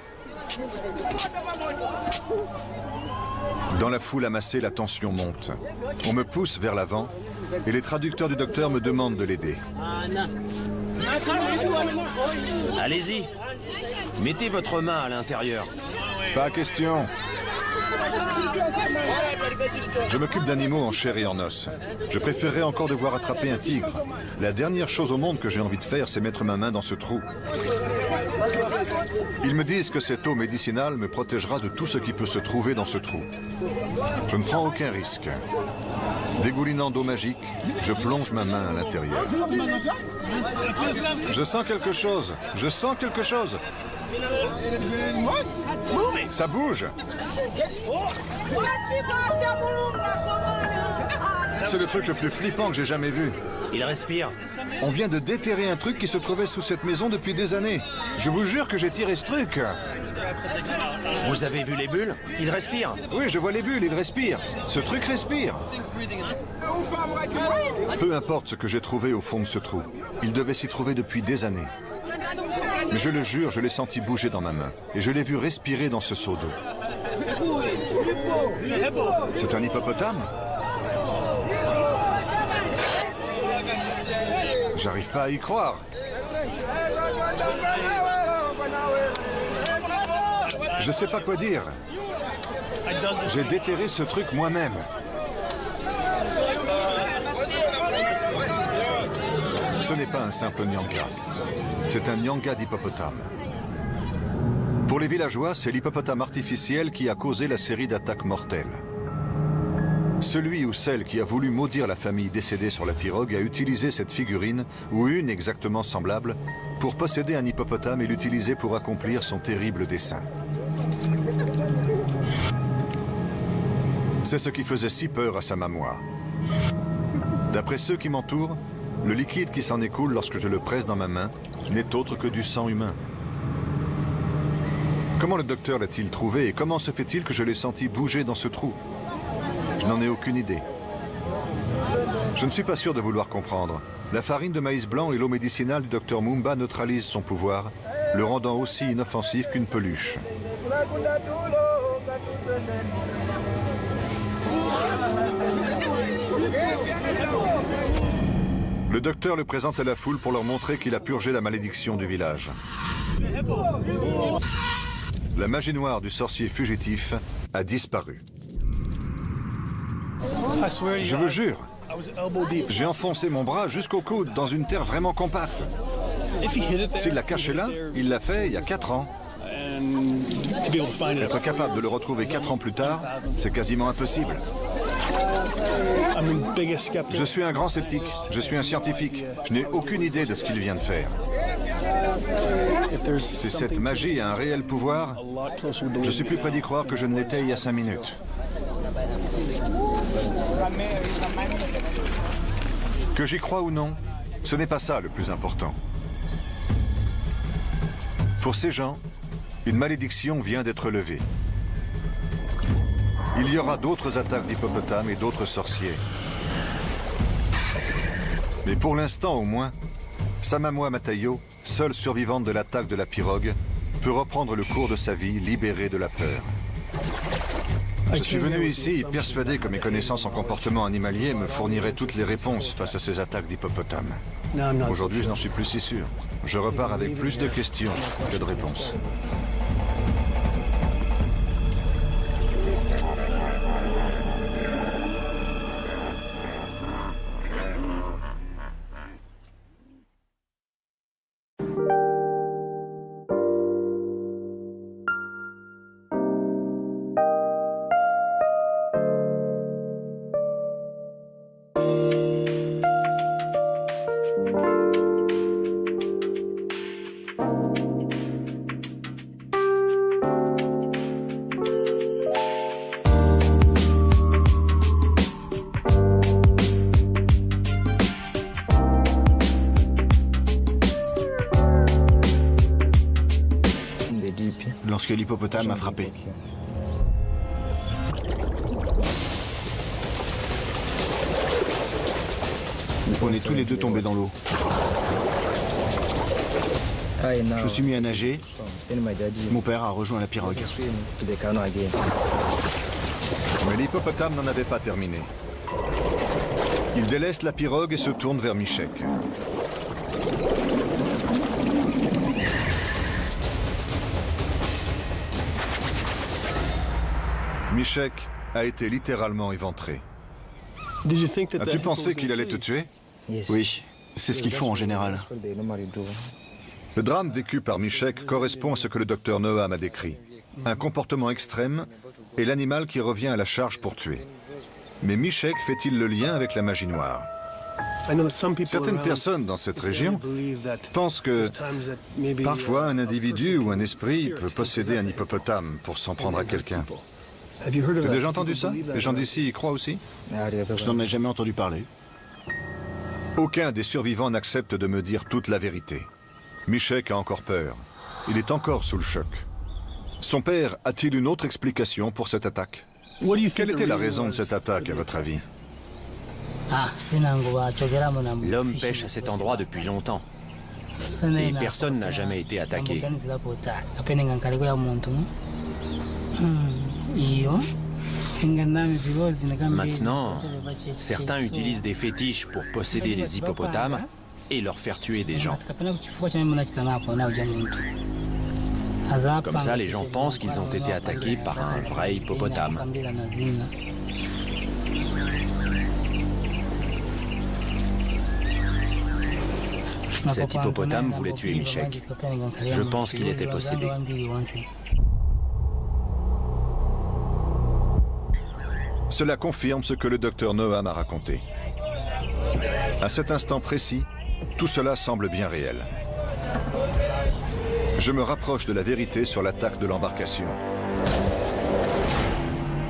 Dans la foule amassée, la tension monte. On me pousse vers l'avant et les traducteurs du docteur me demandent de l'aider. Allez-y. Mettez votre main à l'intérieur. Pas question. Je m'occupe d'animaux en chair et en os. Je préférerais encore devoir attraper un tigre. La dernière chose au monde que j'ai envie de faire, c'est mettre ma main dans ce trou. Ils me disent que cette eau médicinale me protégera de tout ce qui peut se trouver dans ce trou. Je ne prends aucun risque. Dégoulinant d'eau magique, je plonge ma main à l'intérieur. Je sens quelque chose. Je sens quelque chose. Ça bouge. C'est le truc le plus flippant que j'ai jamais vu. Il respire. On vient de déterrer un truc qui se trouvait sous cette maison depuis des années. Je vous jure que j'ai tiré ce truc. Vous avez vu les bulles? Il respire. Oui, je vois les bulles, il respire. Ce truc respire. Peu importe ce que j'ai trouvé au fond de ce trou. Il devait s'y trouver depuis des années. Mais je le jure, je l'ai senti bouger dans ma main. Et je l'ai vu respirer dans ce seau d'eau. C'est un hippopotame? J'arrive pas à y croire. Je sais pas quoi dire. J'ai déterré ce truc moi-même. Ce n'est pas un simple nyanga. C'est un nyanga d'hippopotame. Pour les villageois, c'est l'hippopotame artificiel qui a causé la série d'attaques mortelles. Celui ou celle qui a voulu maudire la famille décédée sur la pirogue a utilisé cette figurine, ou une exactement semblable, pour posséder un hippopotame et l'utiliser pour accomplir son terrible dessein. C'est ce qui faisait si peur à sa mamoire. D'après ceux qui m'entourent, le liquide qui s'en écoule lorsque je le presse dans ma main n'est autre que du sang humain. Comment le docteur l'a-t-il trouvé et comment se fait-il que je l'ai senti bouger dans ce trou? Je n'en ai aucune idée. Je ne suis pas sûr de vouloir comprendre. La farine de maïs blanc et l'eau médicinale du docteur Mumba neutralisent son pouvoir, le rendant aussi inoffensif qu'une peluche. Le docteur le présente à la foule pour leur montrer qu'il a purgé la malédiction du village. La magie noire du sorcier fugitif a disparu. Je vous jure, j'ai enfoncé mon bras jusqu'au coude dans une terre vraiment compacte. S'il l'a caché là, il l'a fait il y a 4 ans. Être capable de le retrouver 4 ans plus tard, c'est quasiment impossible. Je suis un grand sceptique, je suis un scientifique. Je n'ai aucune idée de ce qu'il vient de faire. Si cette magie a un réel pouvoir, je suis plus près d'y croire que je ne l'étais il y a 5 minutes. Que j'y croie ou non, ce n'est pas ça le plus important. Pour ces gens, une malédiction vient d'être levée. Il y aura d'autres attaques d'hippopotames et d'autres sorciers. Mais pour l'instant au moins, Samamoa Matayo, seule survivante de l'attaque de la pirogue, peut reprendre le cours de sa vie libérée de la peur. Je suis venu ici persuadé que mes connaissances en comportement animalier me fourniraient toutes les réponses face à ces attaques d'hippopotames. Aujourd'hui, je n'en suis plus si sûr. Je repars avec plus de questions que de réponses. Lorsque l'hippopotame a frappé. On est tous les deux tombés dans l'eau. Je me suis mis à nager. Mon père a rejoint la pirogue. Mais l'hippopotame n'en avait pas terminé. Il délaisse la pirogue et se tourne vers Michek. Michek a été littéralement éventré. As-tu pensé qu'il allait te tuer? Oui, c'est ce qu'ils font en général. Le drame vécu par Michek correspond à ce que le docteur Noam a décrit. Un comportement extrême et l'animal qui revient à la charge pour tuer. Mais Michek fait-il le lien avec la magie noire? Certaines personnes dans cette région pensent que parfois un individu ou un esprit peut posséder un hippopotame pour s'en prendre à quelqu'un. Tu as déjà entendu ça? Les gens d'ici y croient aussi? Je n'en ai jamais entendu parler. Aucun des survivants n'accepte de me dire toute la vérité. Michek a encore peur. Il est encore sous le choc. Son père a-t-il une autre explication pour cette attaque? Quelle était la raison de cette attaque, à votre avis? L'homme pêche à cet endroit depuis longtemps. Et personne n'a jamais été attaqué. Maintenant, certains utilisent des fétiches pour posséder les hippopotames et leur faire tuer des gens. Comme ça, les gens pensent qu'ils ont été attaqués par un vrai hippopotame. Cet hippopotame voulait tuer Michek. Je pense qu'il était possédé. Cela confirme ce que le docteur Noah m'a raconté. À cet instant précis, tout cela semble bien réel. Je me rapproche de la vérité sur l'attaque de l'embarcation.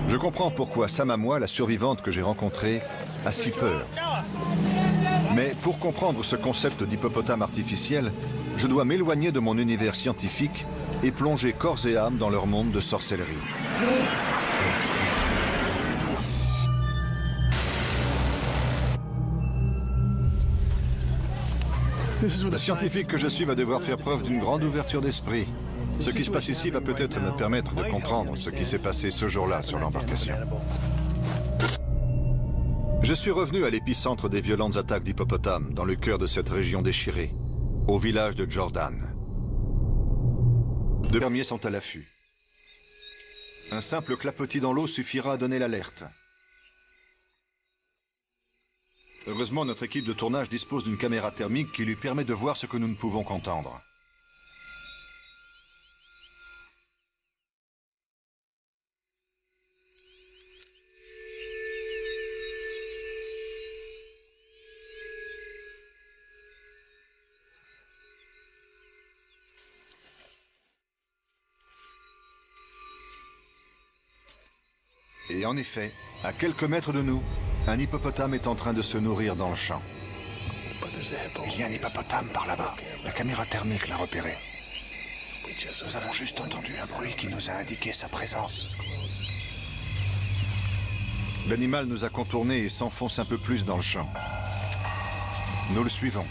Je comprends pourquoi Samamois, la survivante que j'ai rencontrée, a si peur. Mais pour comprendre ce concept d'hippopotame artificiel, je dois m'éloigner de mon univers scientifique et plonger corps et âme dans leur monde de sorcellerie. Le scientifique que je suis va devoir faire preuve d'une grande ouverture d'esprit. Ce qui se passe ici va peut-être me permettre de comprendre ce qui s'est passé ce jour-là sur l'embarcation. Je suis revenu à l'épicentre des violentes attaques d'hippopotames dans le cœur de cette région déchirée, au village de Jordan. Deux fermiers sont à l'affût. Un simple clapotis dans l'eau suffira à donner l'alerte. Heureusement, notre équipe de tournage dispose d'une caméra thermique qui lui permet de voir ce que nous ne pouvons qu'entendre. Et en effet, à quelques mètres de nous, un hippopotame est en train de se nourrir dans le champ. Il y a un hippopotame par là-bas. La caméra thermique l'a repéré. Nous avons juste entendu un bruit qui nous a indiqué sa présence. L'animal nous a contournés et s'enfonce un peu plus dans le champ. Nous le suivons.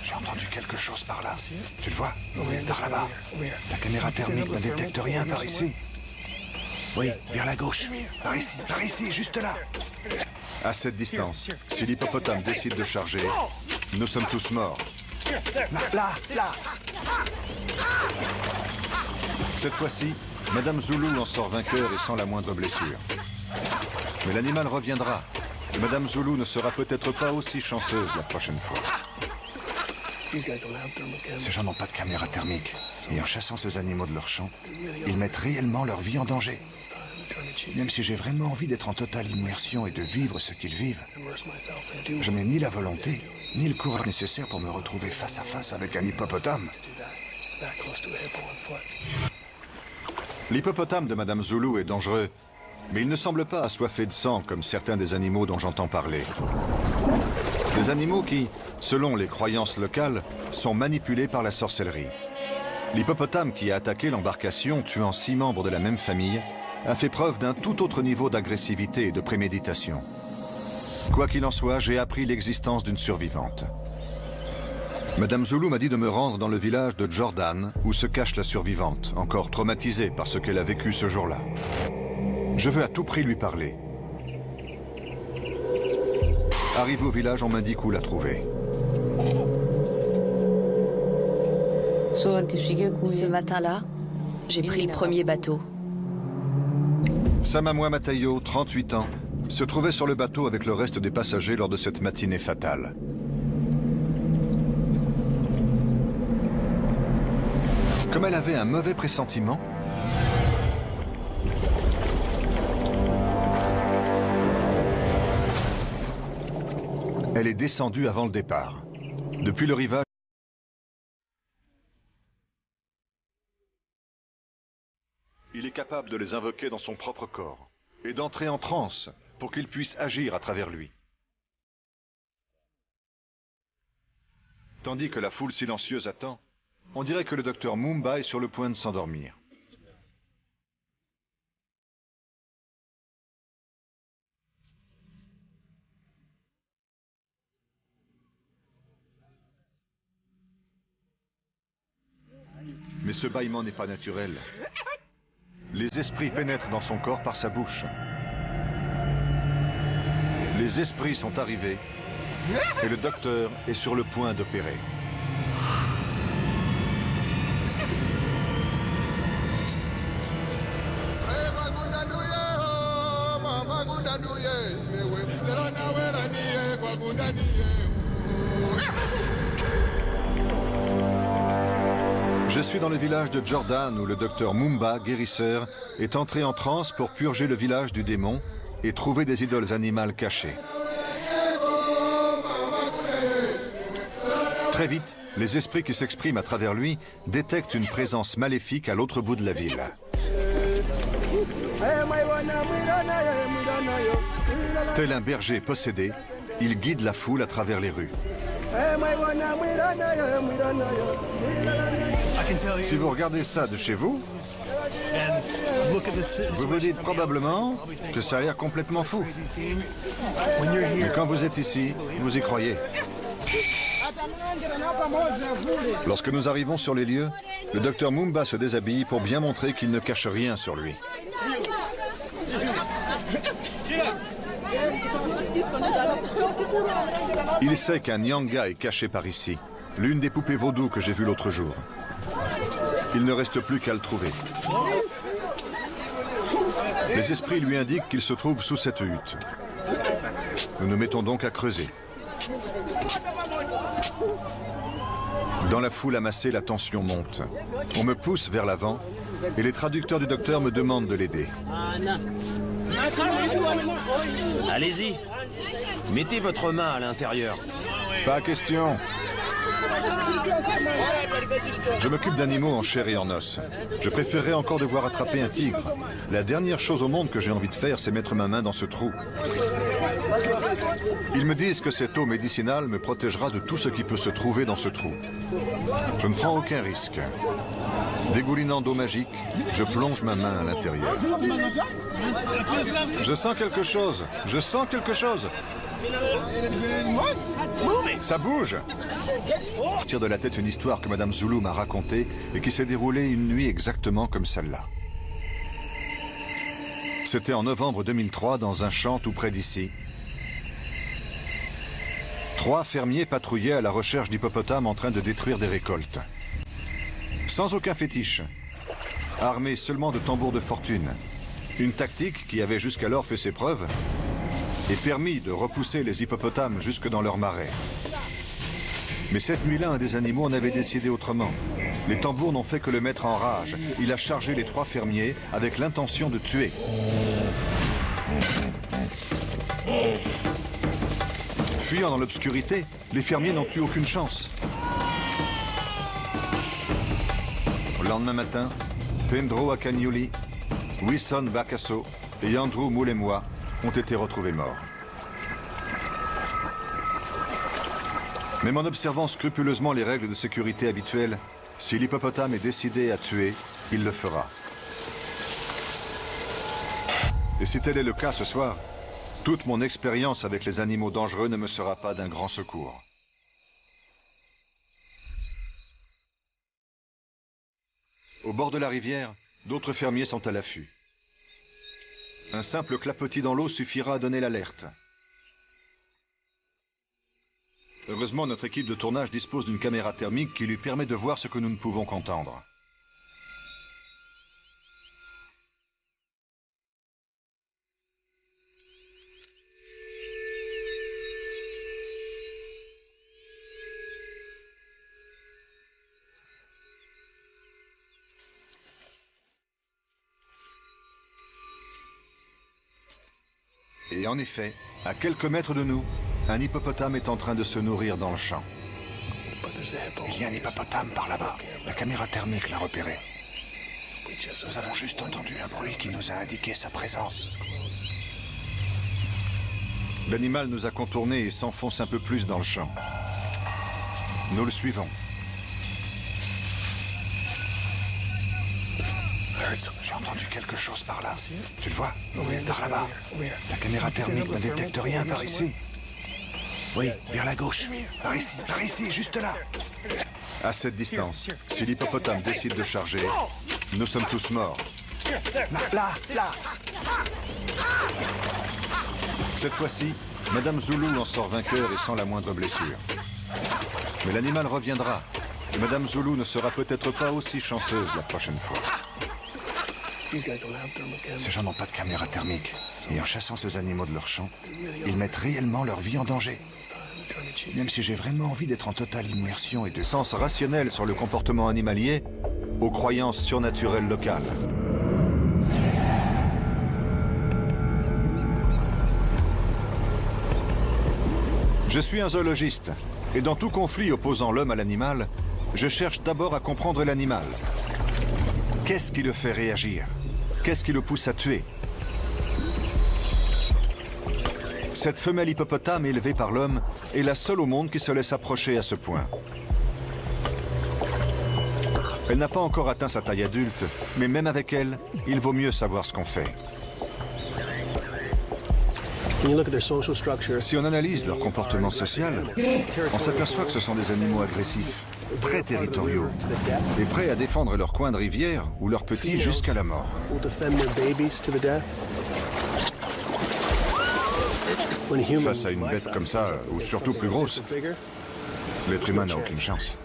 J'ai entendu quelque chose par là. Tu le vois? Par là-bas. La caméra thermique ne détecte rien par ici. Oui, vers la gauche. Par ici, juste là. À cette distance, si l'hippopotame décide de charger, nous sommes tous morts. Là. Cette fois-ci, Madame Zulu en sort vainqueur et sans la moindre blessure. Mais l'animal reviendra. Et Madame Zulu ne sera peut-être pas aussi chanceuse la prochaine fois. Ces gens n'ont pas de caméra thermique. Et en chassant ces animaux de leur champ, ils mettent réellement leur vie en danger. Même si j'ai vraiment envie d'être en totale immersion et de vivre ce qu'ils vivent, je n'ai ni la volonté, ni le courage nécessaire pour me retrouver face à face avec un hippopotame. L'hippopotame de Madame Zulu est dangereux, mais il ne semble pas assoiffé de sang comme certains des animaux dont j'entends parler. Des animaux qui, selon les croyances locales, sont manipulés par la sorcellerie. L'hippopotame qui a attaqué l'embarcation, tuant 6 membres de la même famille, a fait preuve d'un tout autre niveau d'agressivité et de préméditation. Quoi qu'il en soit, j'ai appris l'existence d'une survivante. Madame Zulu m'a dit de me rendre dans le village de Jordan, où se cache la survivante, encore traumatisée par ce qu'elle a vécu ce jour-là. Je veux à tout prix lui parler. Arrivé au village, on m'indique où la trouver. Ce matin-là, j'ai pris le premier bateau. Samamois Matayo, 38 ans, se trouvait sur le bateau avec le reste des passagers lors de cette matinée fatale. Comme elle avait un mauvais pressentiment, elle est descendue avant le départ. Depuis le rivage, il est capable de les invoquer dans son propre corps et d'entrer en transe pour qu'ils puissent agir à travers lui. Tandis que la foule silencieuse attend, on dirait que le docteur Mumba est sur le point de s'endormir. Mais ce bâillement n'est pas naturel. Les esprits pénètrent dans son corps par sa bouche. Les esprits sont arrivés et le docteur est sur le point d'opérer. Je suis dans le village de Jordan où le docteur Mumba, guérisseur, est entré en transe pour purger le village du démon et trouver des idoles animales cachées. Très vite, les esprits qui s'expriment à travers lui détectent une présence maléfique à l'autre bout de la ville. Tel un berger possédé, il guide la foule à travers les rues. Si vous regardez ça de chez vous, vous vous dites probablement que ça a l'air complètement fou. Mais quand vous êtes ici, vous y croyez. Lorsque nous arrivons sur les lieux, le docteur Mumba se déshabille pour bien montrer qu'il ne cache rien sur lui. Il sait qu'un Nyanga est caché par ici, l'une des poupées vaudou que j'ai vues l'autre jour. Il ne reste plus qu'à le trouver. Les esprits lui indiquent qu'il se trouve sous cette hutte. Nous nous mettons donc à creuser. Dans la foule amassée, la tension monte. On me pousse vers l'avant et les traducteurs du docteur me demandent de l'aider. Allez-y. Mettez votre main à l'intérieur. Pas question. Je m'occupe d'animaux en chair et en os. Je préférerais encore devoir attraper un tigre. La dernière chose au monde que j'ai envie de faire, c'est mettre ma main dans ce trou. Ils me disent que cette eau médicinale me protégera de tout ce qui peut se trouver dans ce trou. Je ne prends aucun risque. Dégoulinant d'eau magique, je plonge ma main à l'intérieur. Je sens quelque chose. Je sens quelque chose. Ça bouge. Je tire de la tête une histoire que Madame Zulu m'a racontée et qui s'est déroulée une nuit exactement comme celle-là. C'était en novembre 2003 dans un champ tout près d'ici. 3 fermiers patrouillaient à la recherche d'hippopotames en train de détruire des récoltes. Sans aucun fétiche, armés seulement de tambours de fortune. Une tactique qui avait jusqu'alors fait ses preuves et permis de repousser les hippopotames jusque dans leur marais. Mais cette nuit-là, un des animaux en avait décidé autrement. Les tambours n'ont fait que le mettre en rage. Il a chargé les 3 fermiers avec l'intention de tuer. Fuyant dans l'obscurité, les fermiers n'ont eu aucune chance. Le lendemain matin, Pedro Acagnoli, Wilson Bacasso et Andrew Moulemois ont été retrouvés morts. Même en observant scrupuleusement les règles de sécurité habituelles, si l'hippopotame est décidé à tuer, il le fera. Et si tel est le cas ce soir, toute mon expérience avec les animaux dangereux ne me sera pas d'un grand secours. Au bord de la rivière, d'autres fermiers sont à l'affût. Un simple clapotis dans l'eau suffira à donner l'alerte. Heureusement, notre équipe de tournage dispose d'une caméra thermique qui lui permet de voir ce que nous ne pouvons qu'entendre. Et en effet, à quelques mètres de nous, un hippopotame est en train de se nourrir dans le champ. Il y a un hippopotame par là-bas. La caméra thermique l'a repéré. Nous avons juste entendu un bruit qui nous a indiqué sa présence. L'animal nous a contournés et s'enfonce un peu plus dans le champ. Nous le suivons. J'ai entendu quelque chose par là. Tu le vois? Par là-bas. La caméra thermique ne détecte rien par ici. Oui, vers la gauche. Par ici, juste là. À cette distance, si l'hippopotame décide de charger, nous sommes tous morts. Là. Cette fois-ci, Madame Zulu en sort vainqueur et sans la moindre blessure. Mais l'animal reviendra. Et Madame Zulu ne sera peut-être pas aussi chanceuse la prochaine fois. Ces gens n'ont pas de caméra thermique. Et en chassant ces animaux de leur champ, ils mettent réellement leur vie en danger. Même si j'ai vraiment envie d'être en totale immersion et de... Sens rationnel sur le comportement animalier aux croyances surnaturelles locales. Je suis un zoologiste, et dans tout conflit opposant l'homme à l'animal, je cherche d'abord à comprendre l'animal. Qu'est-ce qui le fait réagir? Qu'est-ce qui le pousse à tuer? Cette femelle hippopotame élevée par l'homme est la seule au monde qui se laisse approcher à ce point. Elle n'a pas encore atteint sa taille adulte, mais même avec elle, il vaut mieux savoir ce qu'on fait. Si on analyse leur comportement social, on s'aperçoit que ce sont des animaux agressifs, très territoriaux, et prêts à défendre leur coin de rivière ou leurs petits jusqu'à la mort. Face à une bête comme ça, ou surtout plus grosse, l'être humain n'a aucune chance.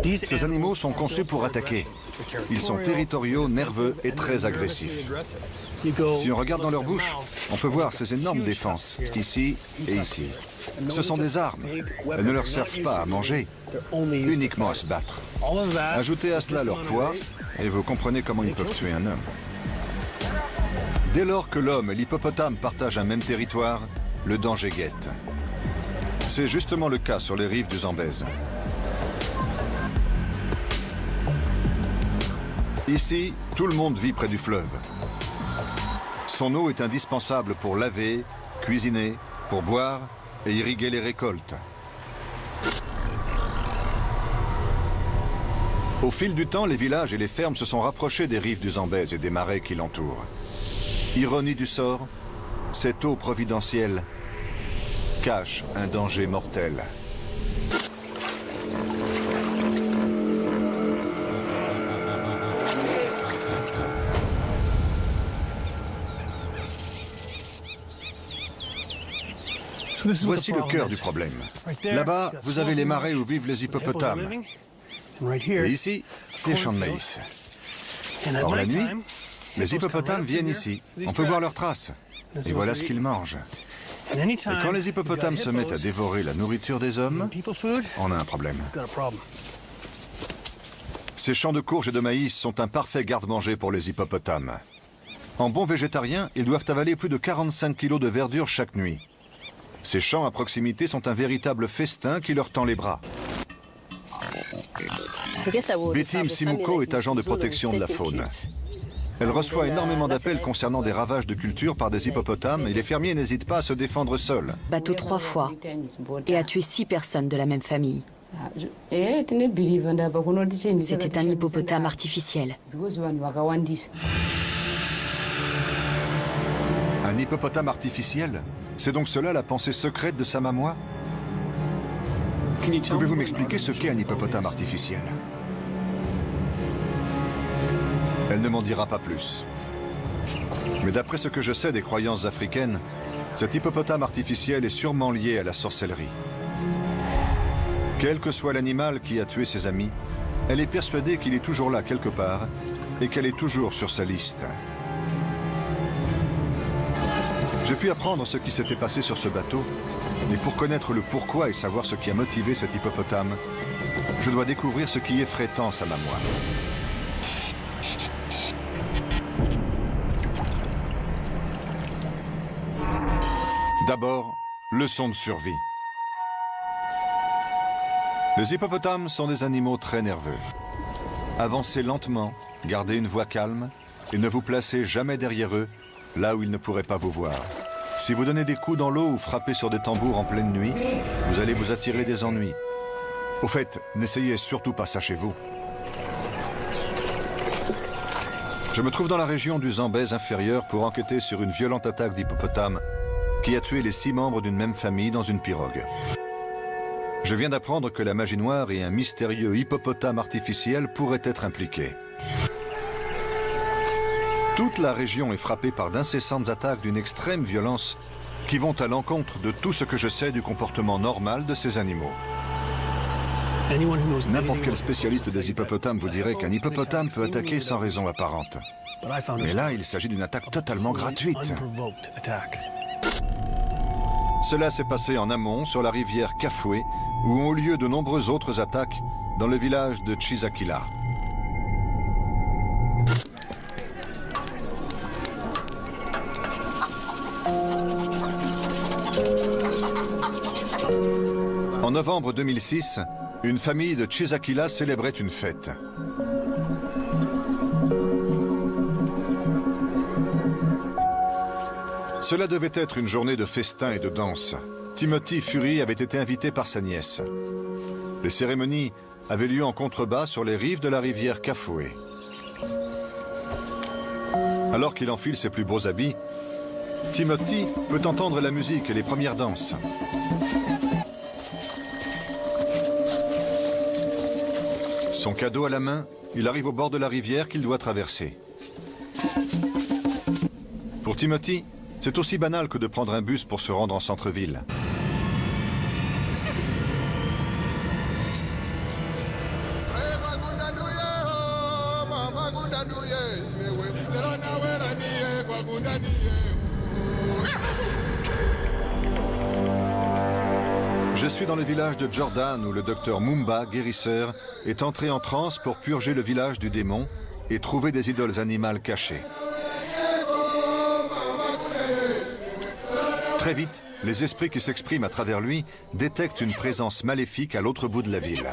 Ces animaux sont conçus pour attaquer. Ils sont territoriaux, nerveux et très agressifs. Si on regarde dans leur bouche, on peut voir ces énormes défenses, ici et ici. Ce sont des armes. Elles ne leur servent pas à manger, uniquement à se battre. Ajoutez à cela leur poids, et vous comprenez comment ils peuvent tuer un homme. Dès lors que l'homme et l'hippopotame partagent un même territoire, le danger guette. C'est justement le cas sur les rives du Zambèze. Ici, tout le monde vit près du fleuve. Son eau est indispensable pour laver, cuisiner, pour boire et irriguer les récoltes. Au fil du temps, les villages et les fermes se sont rapprochés des rives du Zambèze et des marais qui l'entourent. Ironie du sort, cette eau providentielle cache un danger mortel. Voici le cœur du problème. Là-bas, vous avez les marais où vivent les hippopotames. Et ici, les champs de maïs. Or, la nuit, les hippopotames viennent ici. On peut voir leurs traces. Et voilà ce qu'ils mangent. Et quand les hippopotames se mettent à dévorer la nourriture des hommes, on a un problème. Ces champs de courges et de maïs sont un parfait garde-manger pour les hippopotames. En bons végétariens, ils doivent avaler plus de 45 kilos de verdure chaque nuit. Ces champs à proximité sont un véritable festin qui leur tend les bras. Betty Msimuko est agent de protection de la faune. Elle reçoit énormément d'appels concernant des ravages de culture par des hippopotames et les fermiers n'hésitent pas à se défendre seuls. Bateau 3 fois et a tué 6 personnes de la même famille. C'était un hippopotame artificiel. Un hippopotame artificiel? C'est donc cela la pensée secrète de Samamoa? Pouvez-vous m'expliquer ce qu'est un hippopotame artificiel? Elle ne m'en dira pas plus. Mais d'après ce que je sais des croyances africaines, cet hippopotame artificiel est sûrement lié à la sorcellerie. Quel que soit l'animal qui a tué ses amis, elle est persuadée qu'il est toujours là quelque part et qu'elle est toujours sur sa liste. J'ai pu apprendre ce qui s'était passé sur ce bateau, mais pour connaître le pourquoi et savoir ce qui a motivé cet hippopotame, je dois découvrir ce qui effraie tant Samamoa. D'abord, leçon de survie. Les hippopotames sont des animaux très nerveux. Avancez lentement, gardez une voix calme et ne vous placez jamais derrière eux, là où ils ne pourraient pas vous voir. Si vous donnez des coups dans l'eau ou frappez sur des tambours en pleine nuit, vous allez vous attirer des ennuis. Au fait, n'essayez surtout pas ça chez vous. Je me trouve dans la région du Zambèze inférieur pour enquêter sur une violente attaque d'hippopotames qui a tué les 6 membres d'une même famille dans une pirogue. Je viens d'apprendre que la magie noire et un mystérieux hippopotame artificiel pourraient être impliqués. Toute la région est frappée par d'incessantes attaques d'une extrême violence qui vont à l'encontre de tout ce que je sais du comportement normal de ces animaux. N'importe quel spécialiste des hippopotames vous dirait qu'un hippopotame peut attaquer sans raison apparente. Mais là, il s'agit d'une attaque totalement gratuite. Cela s'est passé en amont, sur la rivière Kafue, où ont eu lieu de nombreuses autres attaques dans le village de Chisakila. En novembre 2006, une famille de Chisakila célébrait une fête. Cela devait être une journée de festin et de danse. Timothy Fury avait été invité par sa nièce. Les cérémonies avaient lieu en contrebas sur les rives de la rivière Kafue. Alors qu'il enfile ses plus beaux habits, Timothy peut entendre la musique et les premières danses. Son cadeau à la main, il arrive au bord de la rivière qu'il doit traverser. Pour Timothy, c'est aussi banal que de prendre un bus pour se rendre en centre-ville. Je suis dans le village de Jordan où le docteur Mumba, guérisseur, est entré en transe pour purger le village du démon et trouver des idoles animales cachées. Très vite, les esprits qui s'expriment à travers lui détectent une présence maléfique à l'autre bout de la ville.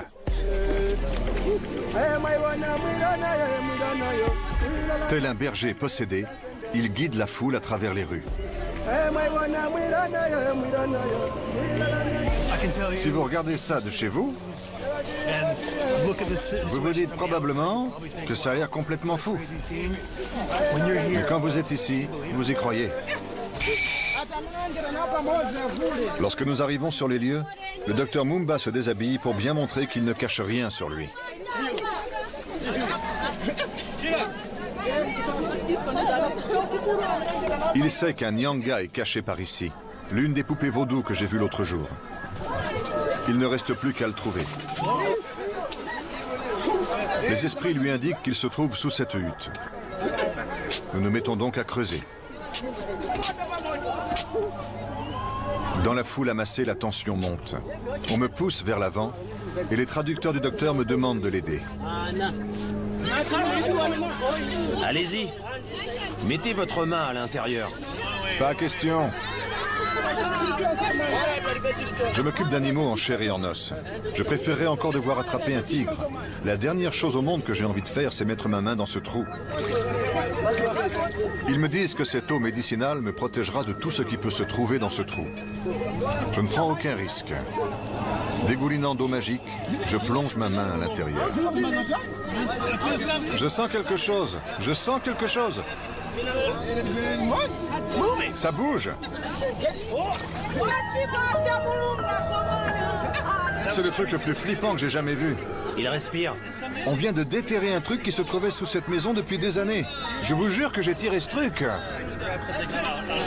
Tel un berger possédé, il guide la foule à travers les rues. Si vous regardez ça de chez vous, vous vous dites probablement que ça a l'air complètement fou. Mais quand vous êtes ici, vous y croyez. Lorsque nous arrivons sur les lieux, le docteur Mumba se déshabille pour bien montrer qu'il ne cache rien sur lui. Il sait qu'un Nyanga est caché par ici, l'une des poupées vaudou que j'ai vues l'autre jour. Il ne reste plus qu'à le trouver. Les esprits lui indiquent qu'il se trouve sous cette hutte. Nous nous mettons donc à creuser. Dans la foule amassée, la tension monte. On me pousse vers l'avant et les traducteurs du docteur me demandent de l'aider. Allez-y, mettez votre main à l'intérieur. Pas question. Je m'occupe d'animaux en chair et en os. Je préférerais encore devoir attraper un tigre. La dernière chose au monde que j'ai envie de faire, c'est mettre ma main dans ce trou. Ils me disent que cette eau médicinale me protégera de tout ce qui peut se trouver dans ce trou. Je ne prends aucun risque. Dégoulinant d'eau magique, je plonge ma main à l'intérieur. Je sens quelque chose. Je sens quelque chose. Ça bouge. C'est le truc le plus flippant que j'ai jamais vu. Il respire. On vient de déterrer un truc qui se trouvait sous cette maison depuis des années. Je vous jure que j'ai tiré ce truc.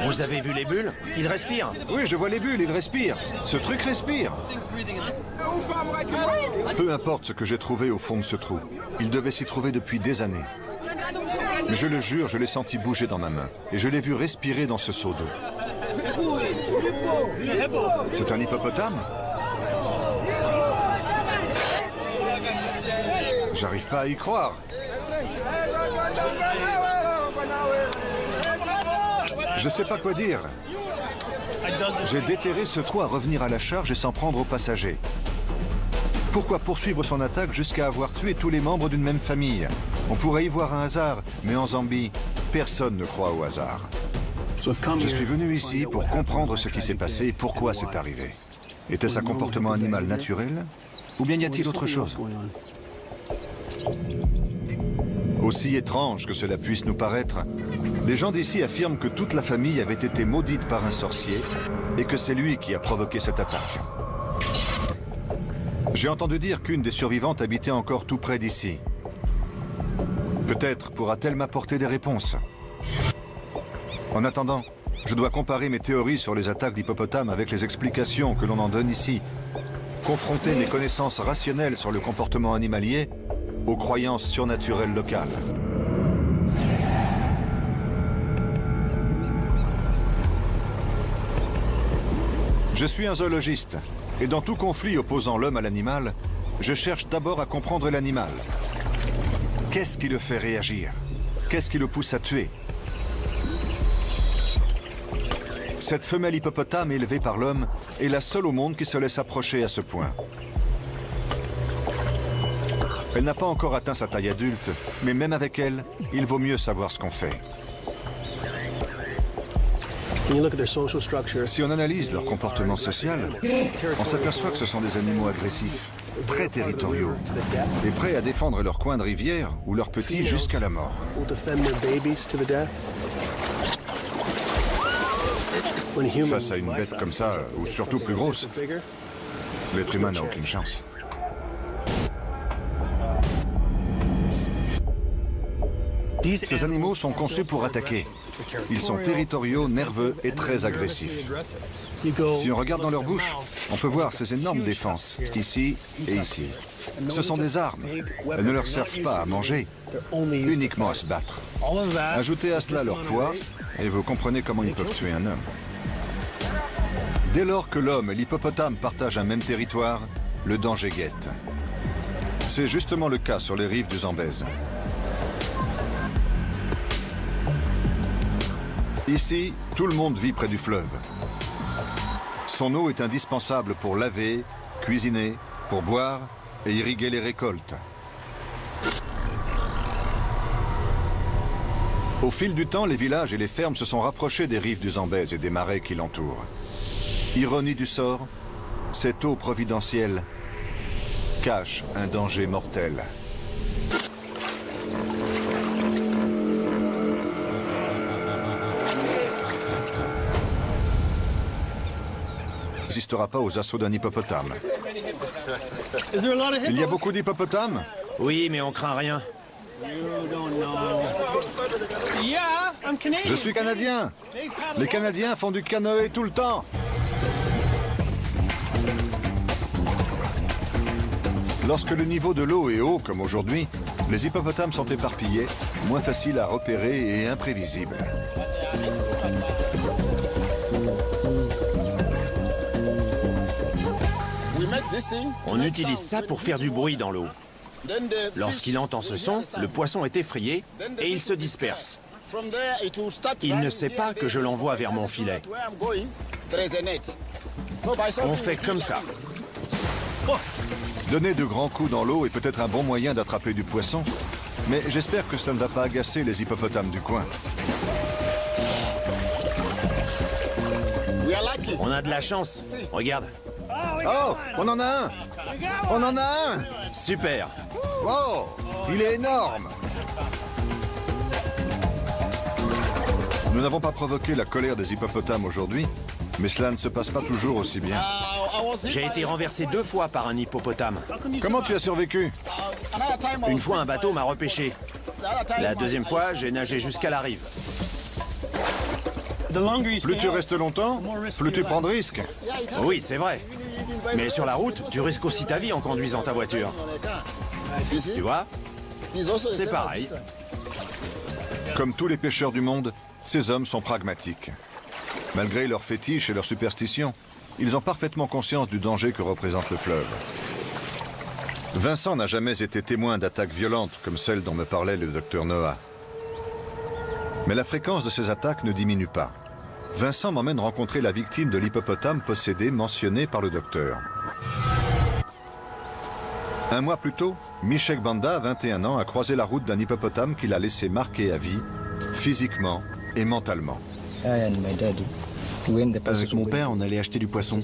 Vous avez vu les bulles? Il respire. Oui, je vois les bulles, il respire. Ce truc respire. Peu importe ce que j'ai trouvé au fond de ce trou. Il devait s'y trouver depuis des années. Mais je le jure, je l'ai senti bouger dans ma main. Et je l'ai vu respirer dans ce seau d'eau. C'est un hippopotame? J'arrive pas à y croire. Je sais pas quoi dire. J'ai déterré ce trou à revenir à la charge et s'en prendre aux passagers. Pourquoi poursuivre son attaque jusqu'à avoir tué tous les membres d'une même famille? On pourrait y voir un hasard, mais en Zambie, personne ne croit au hasard. Je suis venu ici pour comprendre ce qui s'est passé et pourquoi c'est arrivé. Était-ce un comportement animal naturel? Ou bien y a-t-il autre chose? Aussi étrange que cela puisse nous paraître, les gens d'ici affirment que toute la famille avait été maudite par un sorcier et que c'est lui qui a provoqué cette attaque. J'ai entendu dire qu'une des survivantes habitait encore tout près d'ici. Peut-être pourra-t-elle m'apporter des réponses. En attendant, je dois comparer mes théories sur les attaques d'hippopotames avec les explications que l'on en donne ici. Confronter mes connaissances rationnelles sur le comportement animalier aux croyances surnaturelles locales. Je suis un zoologiste, et dans tout conflit opposant l'homme à l'animal, je cherche d'abord à comprendre l'animal. Qu'est-ce qui le fait réagir? Qu'est-ce qui le pousse à tuer? Cette femelle hippopotame élevée par l'homme est la seule au monde qui se laisse approcher à ce point. Elle n'a pas encore atteint sa taille adulte, mais même avec elle, il vaut mieux savoir ce qu'on fait. Si on analyse leur comportement social, on s'aperçoit que ce sont des animaux agressifs, très territoriaux, et prêts à défendre leur coin de rivière ou leurs petits jusqu'à la mort. Face à une bête comme ça, ou surtout plus grosse, l'être humain n'a aucune chance. Ces animaux sont conçus pour attaquer. Ils sont territoriaux, nerveux et très agressifs. Si on regarde dans leur bouche, on peut voir ces énormes défenses, ici et ici. Ce sont des armes. Elles ne leur servent pas à manger, uniquement à se battre. Ajoutez à cela leur poids, et vous comprenez comment ils peuvent tuer un homme. Dès lors que l'homme et l'hippopotame partagent un même territoire, le danger guette. C'est justement le cas sur les rives du Zambèze. Ici, tout le monde vit près du fleuve. Son eau est indispensable pour laver, cuisiner, pour boire et irriguer les récoltes. Au fil du temps, les villages et les fermes se sont rapprochés des rives du Zambèze et des marais qui l'entourent. Ironie du sort, cette eau providentielle cache un danger mortel. N'existera pas aux assauts d'un hippopotame. Il y a beaucoup d'hippopotames? Oui, mais on craint rien. Je suis Canadien. Les Canadiens font du canoë tout le temps. Lorsque le niveau de l'eau est haut, comme aujourd'hui, les hippopotames sont éparpillés, moins faciles à repérer et imprévisibles. On utilise ça pour faire du bruit dans l'eau. Lorsqu'il entend ce son, le poisson est effrayé et il se disperse. Il ne sait pas que je l'envoie vers mon filet. On fait comme ça. Donner de grands coups dans l'eau est peut-être un bon moyen d'attraper du poisson, mais j'espère que cela ne va pas agacer les hippopotames du coin. On a de la chance. Regarde. Oh, on en a un! On en a un! Super. Oh, il est énorme! Nous n'avons pas provoqué la colère des hippopotames aujourd'hui, mais cela ne se passe pas toujours aussi bien. J'ai été renversé 2 fois par un hippopotame. Comment tu as survécu? Une fois, un bateau m'a repêché. La deuxième fois, j'ai nagé jusqu'à la rive. Plus tu restes longtemps, plus tu prends de risques. Oui, c'est vrai. Mais sur la route, tu risques aussi ta vie en conduisant ta voiture. Tu vois? C'est pareil. Comme tous les pêcheurs du monde, ces hommes sont pragmatiques. Malgré leurs fétiches et leurs superstitions, ils ont parfaitement conscience du danger que représente le fleuve. Vincent n'a jamais été témoin d'attaques violentes comme celle dont me parlait le docteur Noah. Mais la fréquence de ces attaques ne diminue pas. Vincent m'emmène rencontrer la victime de l'hippopotame possédé mentionnée par le docteur. Un mois plus tôt, Michek Banda, 21 ans, a croisé la route d'un hippopotame qui l'a laissé marqué à vie, physiquement et mentalement. Avec mon père, on allait acheter du poisson.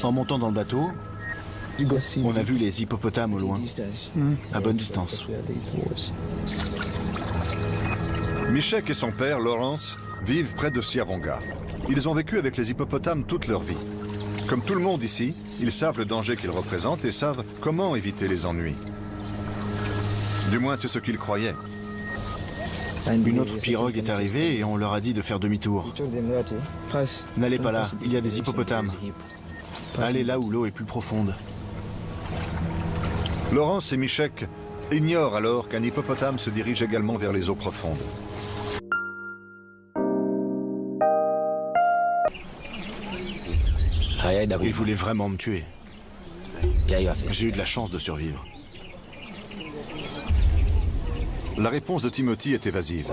En montant dans le bateau, On a vu les hippopotames au loin, à bonne distance. Michek et son père, Lawrence, vivent près de Siavonga. Ils ont vécu avec les hippopotames toute leur vie. Comme tout le monde ici, ils savent le danger qu'ils représentent et savent comment éviter les ennuis. Du moins, c'est ce qu'ils croyaient. Une autre pirogue est arrivée et on leur a dit de faire demi-tour. N'allez pas là, il y a des hippopotames. Allez là où l'eau est plus profonde. Lawrence et Michek ignorent alors qu'un hippopotame se dirige également vers les eaux profondes. Il voulait vraiment me tuer. J'ai eu de la chance de survivre. La réponse de Timothy est évasive.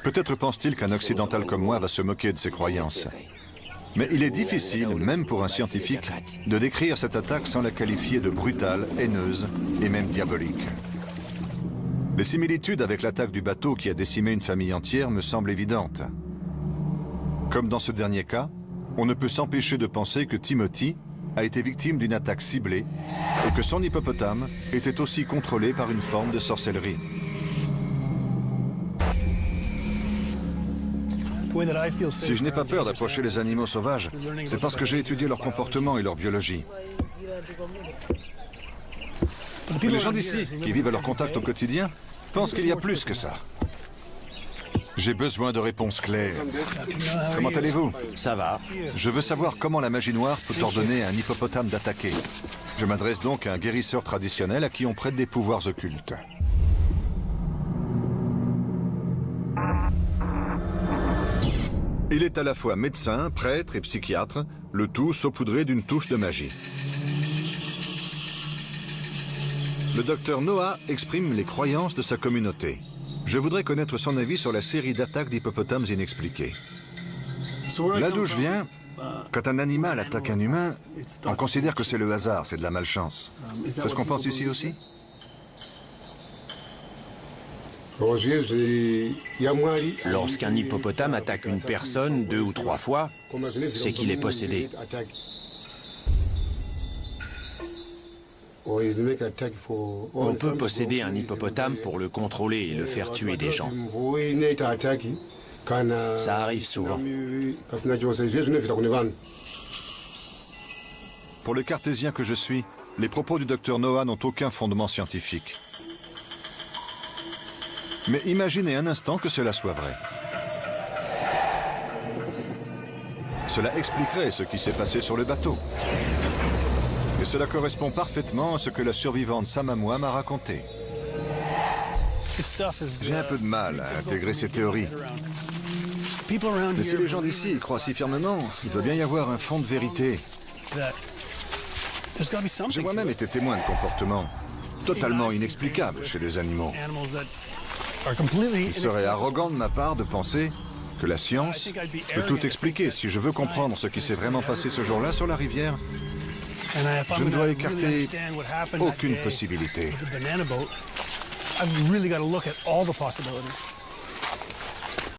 Peut-être pense-t-il qu'un occidental comme moi va se moquer de ses croyances. Mais il est difficile, même pour un scientifique, de décrire cette attaque sans la qualifier de brutale, haineuse et même diabolique. Les similitudes avec l'attaque du bateau qui a décimé une famille entière me semblent évidentes. Comme dans ce dernier cas, on ne peut s'empêcher de penser que Timothy a été victime d'une attaque ciblée et que son hippopotame était aussi contrôlé par une forme de sorcellerie. Si je n'ai pas peur d'approcher les animaux sauvages, c'est parce que j'ai étudié leur comportement et leur biologie. Mais les gens d'ici, qui vivent à leur contact au quotidien, pensent qu'il y a plus que ça. J'ai besoin de réponses claires. Comment allez-vous? Ça va. Je veux savoir comment la magie noire peut ordonner à un hippopotame d'attaquer. Je m'adresse donc à un guérisseur traditionnel à qui on prête des pouvoirs occultes. Il est à la fois médecin, prêtre et psychiatre, le tout saupoudré d'une touche de magie. Le docteur Noah exprime les croyances de sa communauté. Je voudrais connaître son avis sur la série d'attaques d'hippopotames inexpliquées. Là d'où je viens, quand un animal attaque un humain, on considère que c'est le hasard, c'est de la malchance. C'est ce qu'on pense ici aussi? Lorsqu'un hippopotame attaque une personne 2 ou 3 fois, c'est qu'il est possédé. On peut posséder un hippopotame pour le contrôler et le faire tuer des gens. Ça arrive souvent. Pour le cartésien que je suis, les propos du docteur Noah n'ont aucun fondement scientifique. Mais imaginez un instant que cela soit vrai. Cela expliquerait ce qui s'est passé sur le bateau. Et cela correspond parfaitement à ce que la survivante Samamoua m'a raconté. J'ai un peu de mal à intégrer ces théories. Mais si les gens d'ici y croient si fermement, il doit bien y avoir un fond de vérité. J'ai moi-même été témoin de comportements totalement inexplicables chez des animaux. Il serait arrogant de ma part de penser que la science peut tout expliquer. Si je veux comprendre ce qui s'est vraiment passé ce jour-là sur la rivière, je ne dois écarter aucune possibilité.